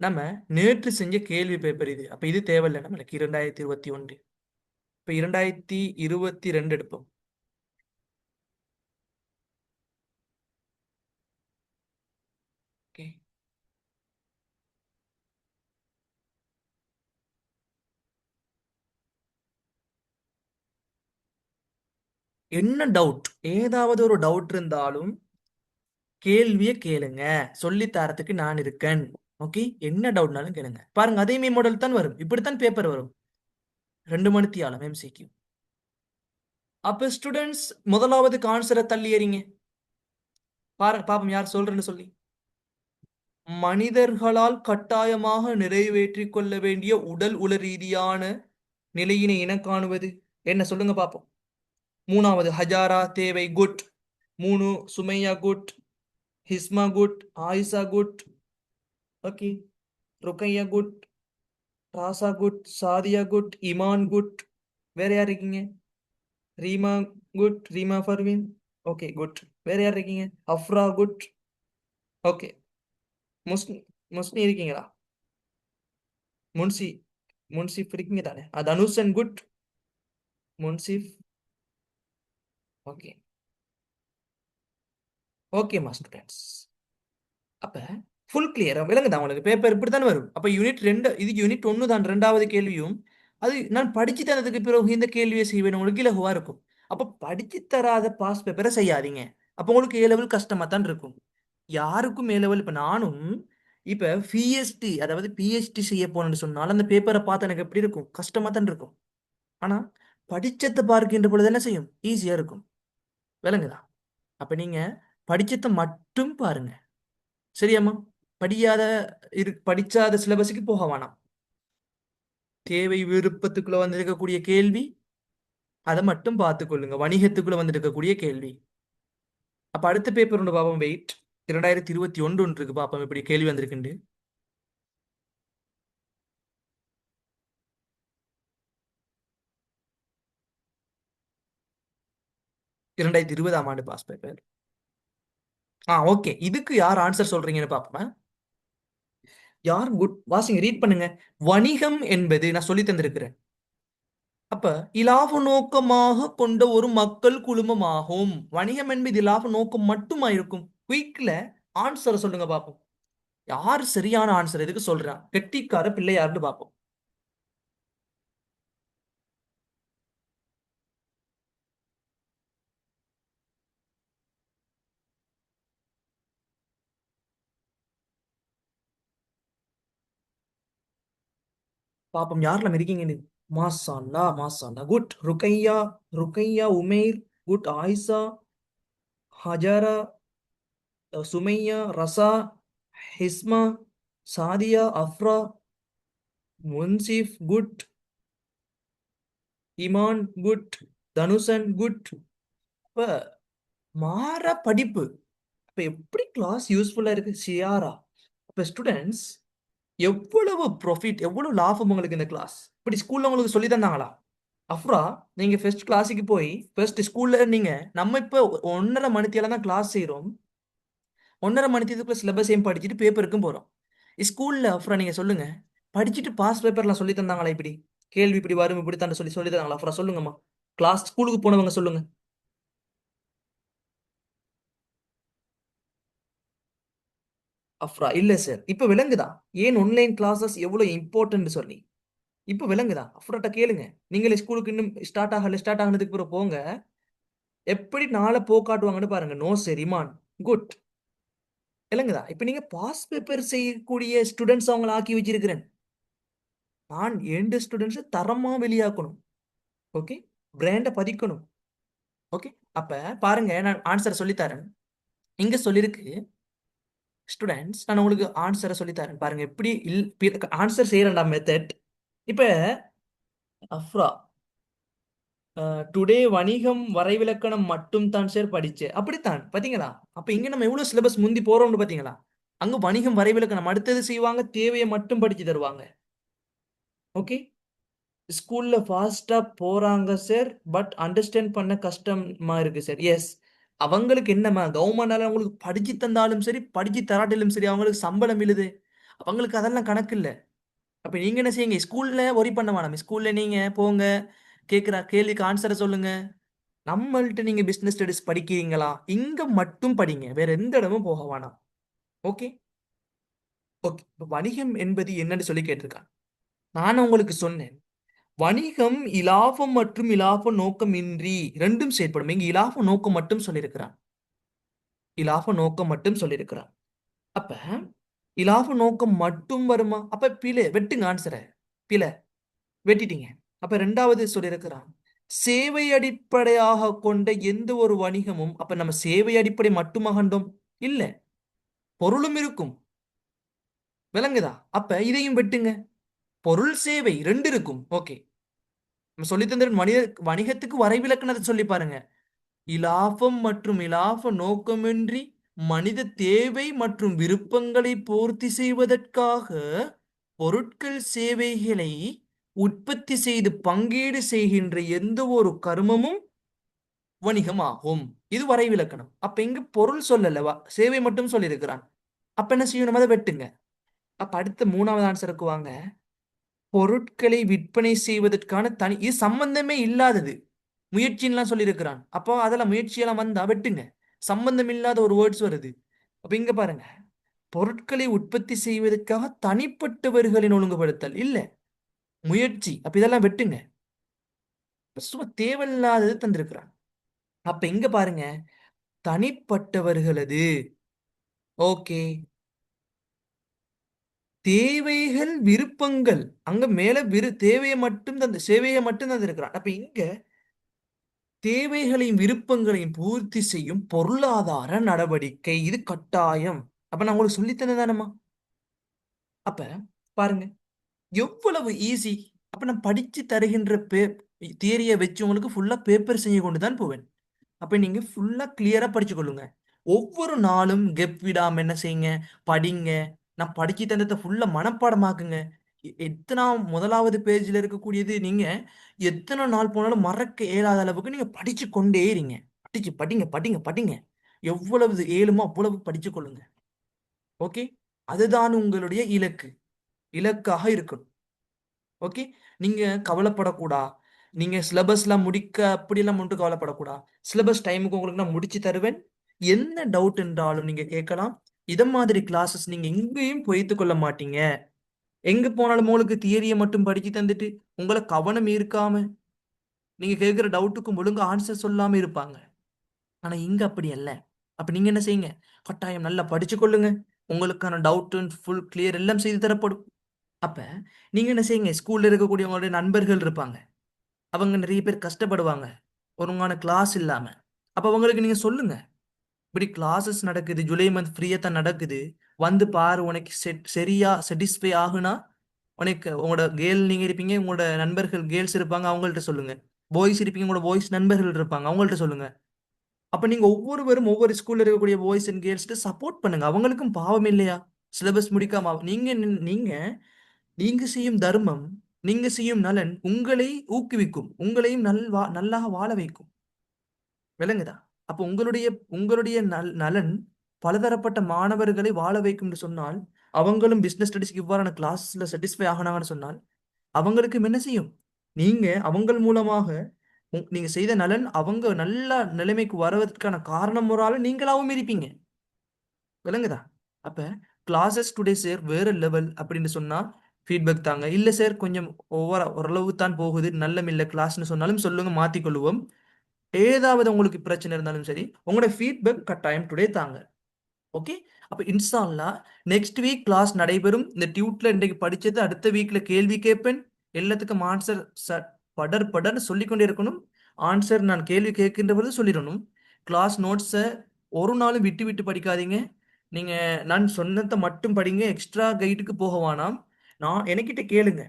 நம்ம நேற்று செஞ்ச கேள்வி பேப்பர் இது. அப்ப இது தேவையில்லை நம்மளுக்கு 2021. இப்ப 2022 எடுப்போம். ஓகே என்ன டவுட், ஏதாவது ஒரு டவுட் இருந்தாலும் கேள்வியை கேளுங்க, சொல்லி தரத்துக்கு நான் இருக்கேன். ஓகே என்ன டவுட்னாலும் கேளுங்க. பாருங்க அதே மீ மாடல் தான் வரும், இப்படித்தான் பேப்பர் வரும். 2 மணித்தியாலம் எம்சிக்யூ. அப்ப ஸ்டூடெண்ட்ஸ் முதலாவது ஆன்சரை தள்ளி எறிங்க. பாருங்க பாப்போம் யார் சொல்றேன்னு சொல்லி. மனிதர்களால் கட்டாயமாக நிறைவேற்றிக் கொள்ள வேண்டிய உடல் உள ரீதியான நிலையினை என காணுவது என்ன சொல்லுங்க பாப்போம். 3வது ஹஜாரா தேவை good. 3 Sumaiya good. Hisma good. Ayesha good. Okay Rukaiya good. Raza good. Sadiya good. Iman good. வேற யார் இருக்கீங்க? Reema good. Reema Parveen. Okay good. வேற யார் இருக்கீங்க? அஃப்ரா குட். ஓகே முஸ்னி. முஸ்னி இருக்கீங்களா? முன்சி. முன்சிஃப் இருக்கீங்க தானே? Thanushan good. Munsif. Okay okay students. அப்ப ஃபுல் கிளியர் விளங்குதா உங்களுக்கு? பேப்பர் இப்படி தானே வரும். அப்ப யூனிட் 2 இது யூனிட் 1 தான் 2வது கேள்வியும். அது நான் படிச்சு தந்ததுக்கு பிறகு இந்த கேள்வியை செய்வேன் உங்களுக்கு இலகுவா இருக்கும். அப்ப படிச்சு தராத பாஸ் பேப்பரை செய்யாதீங்க. அப்ப உங்களுக்கு ஏ லெவல் கஷ்டமா தான் இருக்கும். யாருக்கும் ஏ லெவல் இப்ப நானும் இப்ப பிஎஸ்டி அதாவது பிஹெச்டி செய்ய போனேன்னு சொன்னாலும் அந்த பேப்பரை பார்த்து எனக்கு எப்படி இருக்கும்? கஷ்டமா தான் இருக்கும். ஆனா படிச்சத்தை பார்க்கின்ற பொழுது என்ன செய்யும்? ஈஸியா இருக்கும். விளங்குதா? அப்ப நீங்க படிச்சத்தை மட்டும் பாருங்க. சரியாம்மா? படியாத படிச்சாத சிலபஸுக்கு போக வேணாம். தேவை விருப்பத்துக்குள்ள வந்திருக்கக்கூடிய கேள்வி அதை மட்டும் பார்த்துக்கொள்ளுங்க. வணிகத்துக்குள்ள வந்திருக்கக்கூடிய கேள்வி. அப்ப அடுத்த பேப்பர் ஒன்று பார்ப்போம். வெயிட் 2021 ஒன்று இருக்கு, பார்ப்போம் இப்படி கேள்வி வந்திருக்குண்டு. 2020ஆம் ஆண்டு பாஸ் பேப்பர். ஓகே, இதுக்கு யார் ஆன்சர் சொல்றீங்கன்னு பார்ப்போம். யார் குட் வாசிங்க, ரீட் பண்ணுங்க. வணிகம் என்பது நான் சொல்லி தந்திருக்கிறேன். அப்ப இலாப நோக்கமாக கொண்ட ஒரு மக்கள் குழுமமாகும். வணிகம் என்பது இலாப நோக்கம் மட்டுமா இருக்கும்? குயிக்ல ஆன்சரை சொல்லுங்க பார்ப்போம். யார் சரியான ஆன்சர் எதுக்கு சொல்றான்? கெட்டிக்கார பிள்ளை யாருன்னு பார்ப்போம். பாப்போம் யாரெல்லாம் இருக்கீங்கன்னு. மாஷால்லா மாஷால்லா, good. Rukaiya, Rukaiya Umair, good. Ayesha, Hajara, Sumaiya, Raza, Hisma, Sadiya, Afra, Munsif, good. Iman, good. Thanushan, good. இப்ப மாற படிப்பு. அப்ப எப்படி கிளாஸ் யூஸ்ஃபுல்லா இருக்கு? சியாரா. அப்ப ஸ்டூடெண்ட்ஸ் எவ்வளவு ப்ராஃபிட், எவ்வளவு லாபம் உங்களுக்கு இந்த கிளாஸ்? இப்படி ஸ்கூல்ல உங்களுக்கு சொல்லி தந்தாங்களா? அஃப்ரா, நீங்க ஃபர்ஸ்ட் கிளாஸுக்கு போய் ஃபர்ஸ்ட் ஸ்கூல்ல நீங்க நம்ம இப்ப 1.5 மணித்தியால தான் கிளாஸ் செய்றோம். 1.5 மணித்தியத்துக்குள்ள சிலபஸையும் படிச்சுட்டு பேப்பருக்கும் போறோம். ஸ்கூல்ல அஃப்ரா நீங்க சொல்லுங்க, படிச்சுட்டு பாஸ் பேப்பர்லாம் சொல்லி தந்தாங்களா? இப்படி கேள்வி இப்படி வரும் இப்படி தான் சொல்லி சொல்லி தந்தாங்களா? அஃப்ரா சொல்லுங்கம்மா. கிளாஸ் ஸ்கூலுக்கு போனவங்க சொல்லுங்க. அஃப்ரா, இல்ல சார். இப்ப விளங்குதா ஏன் ஆன்லைன் கிளாஸஸ் எவ்வளவு இம்பார்ட்டன்ட் சொல்லி? இப்ப விளங்குதா? அஃப்ராட்ட கேளுங்க. நீங்களே ஸ்கூலுக்கு இன்னும் ஸ்டார்ட் ஆகல, ஸ்டார்ட் ஆகுனதுக்கு பிறகு போங்க. எப்படி நாளை போக்காட்டுவாங்கன்னு பாருங்க. No sir, Iman, good. இல்லைங்கதா? இப்ப நீங்க பாஸ் பேப்பர் செய்யக்கூடிய ஸ்டூடெண்ட்ஸ் அவங்கள ஆக்கி வச்சிருக்கிறேன். நான் எந்த ஸ்டூடெண்ட்ஸ் தரமா வெளியாக்கணும். ஓகே, பிராண்ட பதிக்கணும். ஓகே, அப்ப பாருங்க நான் ஆன்சர் சொல்லித்தரேன். இங்க சொல்லிருக்கு ஸ்டூடெண்ட்ஸ், நான் உங்களுக்கு ஆன்சரை சொல்லித்தரேன் பாருங்க. எப்படி ஆன்சர் செய்யறேன்டா மெத்தட். இப்ப அஃப்ரா, டுடே வணிகம் வரைவிலக்கணம் மட்டும் தான் சார் படிச்சேன். அப்படித்தான் பாத்தீங்களா? அப்ப இங்க நம்ம எவ்வளவு சிலபஸ் முந்தி போறோம்னு பாத்தீங்களா? அங்க வணிகம் வரைவிலக்கணம் அடுத்தது செய்வாங்க, தேவையை மட்டும் படிச்சு தருவாங்க. ஓகே, ஸ்கூல்ல ஃபாஸ்டா போறாங்க சார், பட் அண்டர்ஸ்டாண்ட் பண்ண கஷ்டமா இருக்கு சார். எஸ், அவங்களுக்கு என்னமா கவர்மெண்டால அவங்களுக்கு படிச்சு தந்தாலும் சரி படிச்சு தராட்டிலும் சரி அவங்களுக்கு சம்பளம் இழுது. அவங்களுக்கு அதெல்லாம் கணக்கு இல்ல. அப்ப நீங்க என்ன செய்யுங்க, ஸ்கூல்ல ஒரி பண்ண வேணாம். ஸ்கூல்ல நீங்க போங்க, கேட்கிற கேள்விக்கு ஆன்சரை சொல்லுங்க. நம்மள்ட்ட நீங்க பிசினஸ் ஸ்டடிஸ் படிக்கிறீங்களா, இங்க மட்டும் படிங்க, வேற எந்த இடமும் போக வேணாம். Okay okay. வணிகம் என்பது என்னன்னு சொல்லி கேட்டிருக்கான். நான் உங்களுக்கு சொன்னேன், வணிகம் இலாபம் மற்றும் இலாப நோக்கம் இன்றி ரெண்டும் செயற்படும். இங்க இலாப நோக்கம் மட்டும் சொல்லியிருக்கிறான். இலாப நோக்கம் மட்டும் சொல்லியிருக்கிறான். அப்ப இலாப நோக்கம் மட்டும் வருமா? அப்ப பிழை, வெட்டுங்க ஆன்சரை. பிழை, வெட்டிட்டீங்க. அப்ப ரெண்டாவது சொல்லியிருக்கிறான், சேவை அடிப்படையாக கொண்ட எந்த ஒரு வணிகமும். அப்ப நம்ம சேவை அடிப்படை மட்டுமா கண்டோம்? இல்ல, பொருளும் இருக்கும். விளங்குதா? அப்ப இதையும் வெட்டுங்க. பொருள் சேவை ரெண்டு இருக்கும். ஓகே, நம்ம சொல்லி தந்த வணிகத்துக்கு வரைவிலக்கணத்தை சொல்லி பாருங்க. இலாபம் மற்றும் இலாப நோக்கமின்றி மனித தேவை மற்றும் விருப்பங்களை பூர்த்தி செய்வதற்காக பொருட்கள் சேவைகளை உற்பத்தி செய்து பங்கீடு செய்கின்ற எந்த ஒரு கர்மமும் வணிகமாகும். இது வரைவிலக்கணம். அப்ப இங்க பொருள் சொல்லலவா, சேவை மட்டும் சொல்லியிருக்கிறான். அப்ப என்ன செய்யணும்? அதை வெட்டுங்க. அப்ப அடுத்த மூணாவது ஆன்சருக்கு வாங்க. பொருட்களை விற்பனை செய்வதற்கான தனி, இது சம்பந்தமே இல்லாதது, முயற்சின்லாம் சொல்லியிருக்கிறான். அப்போ அதெல்லாம் முயற்சியெல்லாம் வந்தா வெட்டுங்க. சம்பந்தம் இல்லாத ஒரு வேர்ட்ஸ் வருது. அப்ப இங்க பாருங்க, பொருட்களை உற்பத்தி செய்வதற்காக தனிப்பட்டவர்களின் ஒழுங்குபடுத்தல் இல்ல, முயற்சி. அப்ப இதெல்லாம் வெட்டுங்க. சும்மா தேவையில்லாதது தந்திருக்கிறான். அப்ப இங்க பாருங்க, தனிப்பட்டவர்களது. ஓகே. தேவைகள் விருப்பங்கள், அங்க மேல தேவையை மட்டும் தந்து சேவையை மட்டும் தந்திருக்கிறான். அப்ப இங்க தேவைகளையும் விருப்பங்களையும் பூர்த்தி செய்யும் பொருளாதார நடவடிக்கை, இது கட்டாயம். அப்ப நான் உங்களுக்கு சொல்லித்தனதானம்மா. அப்ப பாருங்க எவ்வளவு ஈஸி. அப்ப நான் படிச்சு தருகின்ற தியரியை வச்சு உங்களுக்கு ஃபுல்லா பேப்பர் செஞ்சு கொண்டு தான் போவேன். அப்ப நீங்க ஃபுல்லா கிளியரா படிச்சு கொள்ளுங்க. ஒவ்வொரு நாளும் கெப் விடாம என்ன செய்யுங்க, படிங்க. நான் படிச்சு தந்ததை ஃபுல்லா மனப்பாடமாக்குங்க. எத்தனாம் முதலாவது பேஜ்ல இருக்கக்கூடியது நீங்க எத்தனை நாள் போனாலும் மறக்க இயலாத அளவுக்கு நீங்க படிச்சு கொண்டே இருங்க. படிச்சு படிங்க படிங்க படிங்க. எவ்வளவு ஏழுமோ அவ்வளவு படிச்சு கொள்ளுங்க. ஓகே. அதுதான் உங்களுடைய இலக்காக இருக்கணும். ஓகே. நீங்க கவலைப்படக்கூடா. நீங்க சிலபஸ்லாம் முடிக்க அப்படியெல்லாம் மட்டும் கவலைப்படக்கூடா. சிலபஸ் டைமுக்கு உங்களுக்கு நான் முடிச்சு தருவேன். என்ன டவுட் என்றாலும் நீங்க கேட்கலாம். இத மாதிரி கிளாஸஸ் நீங்க எங்கேயும் பொய்த்துக் கொள்ள மாட்டீங்க. எங்க போனாலும் உங்களுக்கு தியரியை மட்டும் படிச்சு தந்துட்டு உங்களை கவனம் இருக்காம நீங்க கேட்கிற டவுட்டுக்கும் ஒழுங்கா ஆன்சர் சொல்லாம இருப்பாங்க. ஆனா இங்க அப்படி அல்ல. அப்ப நீங்க என்ன செய்யுங்க, கட்டாயம் நல்லா படிச்சு கொள்ளுங்க. உங்களுக்கான டவுட் ஃபுல் கிளியர் எல்லாம் செய்து தரப்படும். அப்ப நீங்க என்ன செய்யுங்க, ஸ்கூல்ல இருக்கக்கூடிய உங்களுடைய நண்பர்கள் இருப்பாங்க. அவங்க நிறைய பேர் கஷ்டப்படுவாங்க ஒழுங்கான கிளாஸ் இல்லாம. அப்ப அவங்களுக்கு நீங்க சொல்லுங்க, இப்படி கிளாஸஸ் நடக்குது, ஜூலை மந்த் ஃப்ரீயா தான் நடக்குது, வந்து பாரு. உனக்கு சரியா சாட்டிஸ்ஃபை ஆகுனா உனக்கு உங்களோட கேர்ள் நீங்க இருப்பீங்க, உங்களோட நண்பர்கள் கேர்ள்ஸ் இருப்பாங்க, அவங்கள்ட்ட சொல்லுங்க. பாய்ஸ் இருப்பீங்க, உங்களோட பாய்ஸ் நண்பர்கள் இருப்பாங்க, அவங்கள்ட்ட சொல்லுங்க. அப்ப நீங்க ஒவ்வொருவரும் ஒவ்வொரு ஸ்கூல்ல இருக்கக்கூடிய பாய்ஸ் அண்ட் கேர்ள்ஸ்க்கு சப்போர்ட் பண்ணுங்க. அவங்களுக்கும் பாவம் இல்லையா? சிலபஸ் முடிக்காம நீங்க நீங்க செய்யும் தர்மம், நீங்க செய்யும் நலன் உங்களை ஊக்குவிக்கும், உங்களையும் நல்லாக வாழ வைக்கும். விளங்குதா? அப்ப உங்களுடைய உங்களுடைய நலன் பலதரப்பட்ட மாணவர்களை வாழ வைக்கும்னு சொன்னால், அவங்களும் பிசினஸ் ஸ்டடிஸ்க்கு இவ்வாறான கிளாஸ்ல சாட்டிஸ்ஃபை ஆகினாங்கன்னு சொன்னால், அவங்களுக்கு என்ன செய்யும்? நீங்க அவங்கள் மூலமாக நீங்க செய்த நலன் அவங்க நல்ல நிலைமைக்கு வருவதற்கான காரணம் ஒரு ஆளு நீங்களாவும் இருப்பீங்க. விளங்குதா? அப்ப கிளாஸஸ் டுடே சார் வேற லெவல் அப்படின்னு சொன்னா ஃபீட்பேக் தாங்க. இல்ல சார் கொஞ்சம் ஓரளவு தான் போகுது, நல்லமில்ல கிளாஸ்னு சொன்னாலும் சொல்லுங்க, மாத்திக்கொள்ளுவோம். ஏதாவது உங்களுக்கு பிரச்சனை இருந்தாலும் சரி, உங்களோட ஃபீட்பேக் கட்டாயம் டுடே தாங்க. ஓகே. அப்ப இன்ஷா அல்லாஹ் நெக்ஸ்ட் வீக் கிளாஸ் நடைபெறும். இந்த டியூட்ல இன்றைக்கு படிச்சது அடுத்த வீக்ல கேள்வி கேட்பேன். எல்லாத்துக்கும் ஆன்சர் படர் படர்னு சொல்லிக்கொண்டே இருக்கணும். ஆன்சர் நான் கேள்வி கேட்கின்ற பொழுது சொல்லிடணும். கிளாஸ் நோட்ஸை ஒரு நாளும் விட்டு விட்டு படிக்காதீங்க. நீங்க நான் சொன்னதை மட்டும் படிங்க, எக்ஸ்ட்ரா கைடுக்கு போக வேணாம். நான் எனக்கிட்ட கேளுங்க,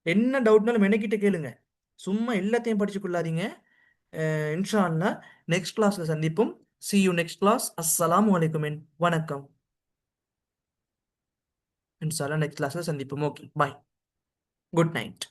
என்ன டவுட்னாலும் எனக்கிட்ட கேளுங்க. சும்மா எல்லாத்தையும் படிச்சு கொள்ளாதீங்க. இன்ஷா அல்லாஹ் நெக்ஸ்ட் கிளாஸ்ல சந்திப்போம். see you next class. அஸ்ஸலாமு அலைக்கும். வணக்கம். இன்ஷா அல்லாஹ் நெக்ஸ்ட் கிளாஸ்ல சந்திப்போம். Okay, bye. Good night.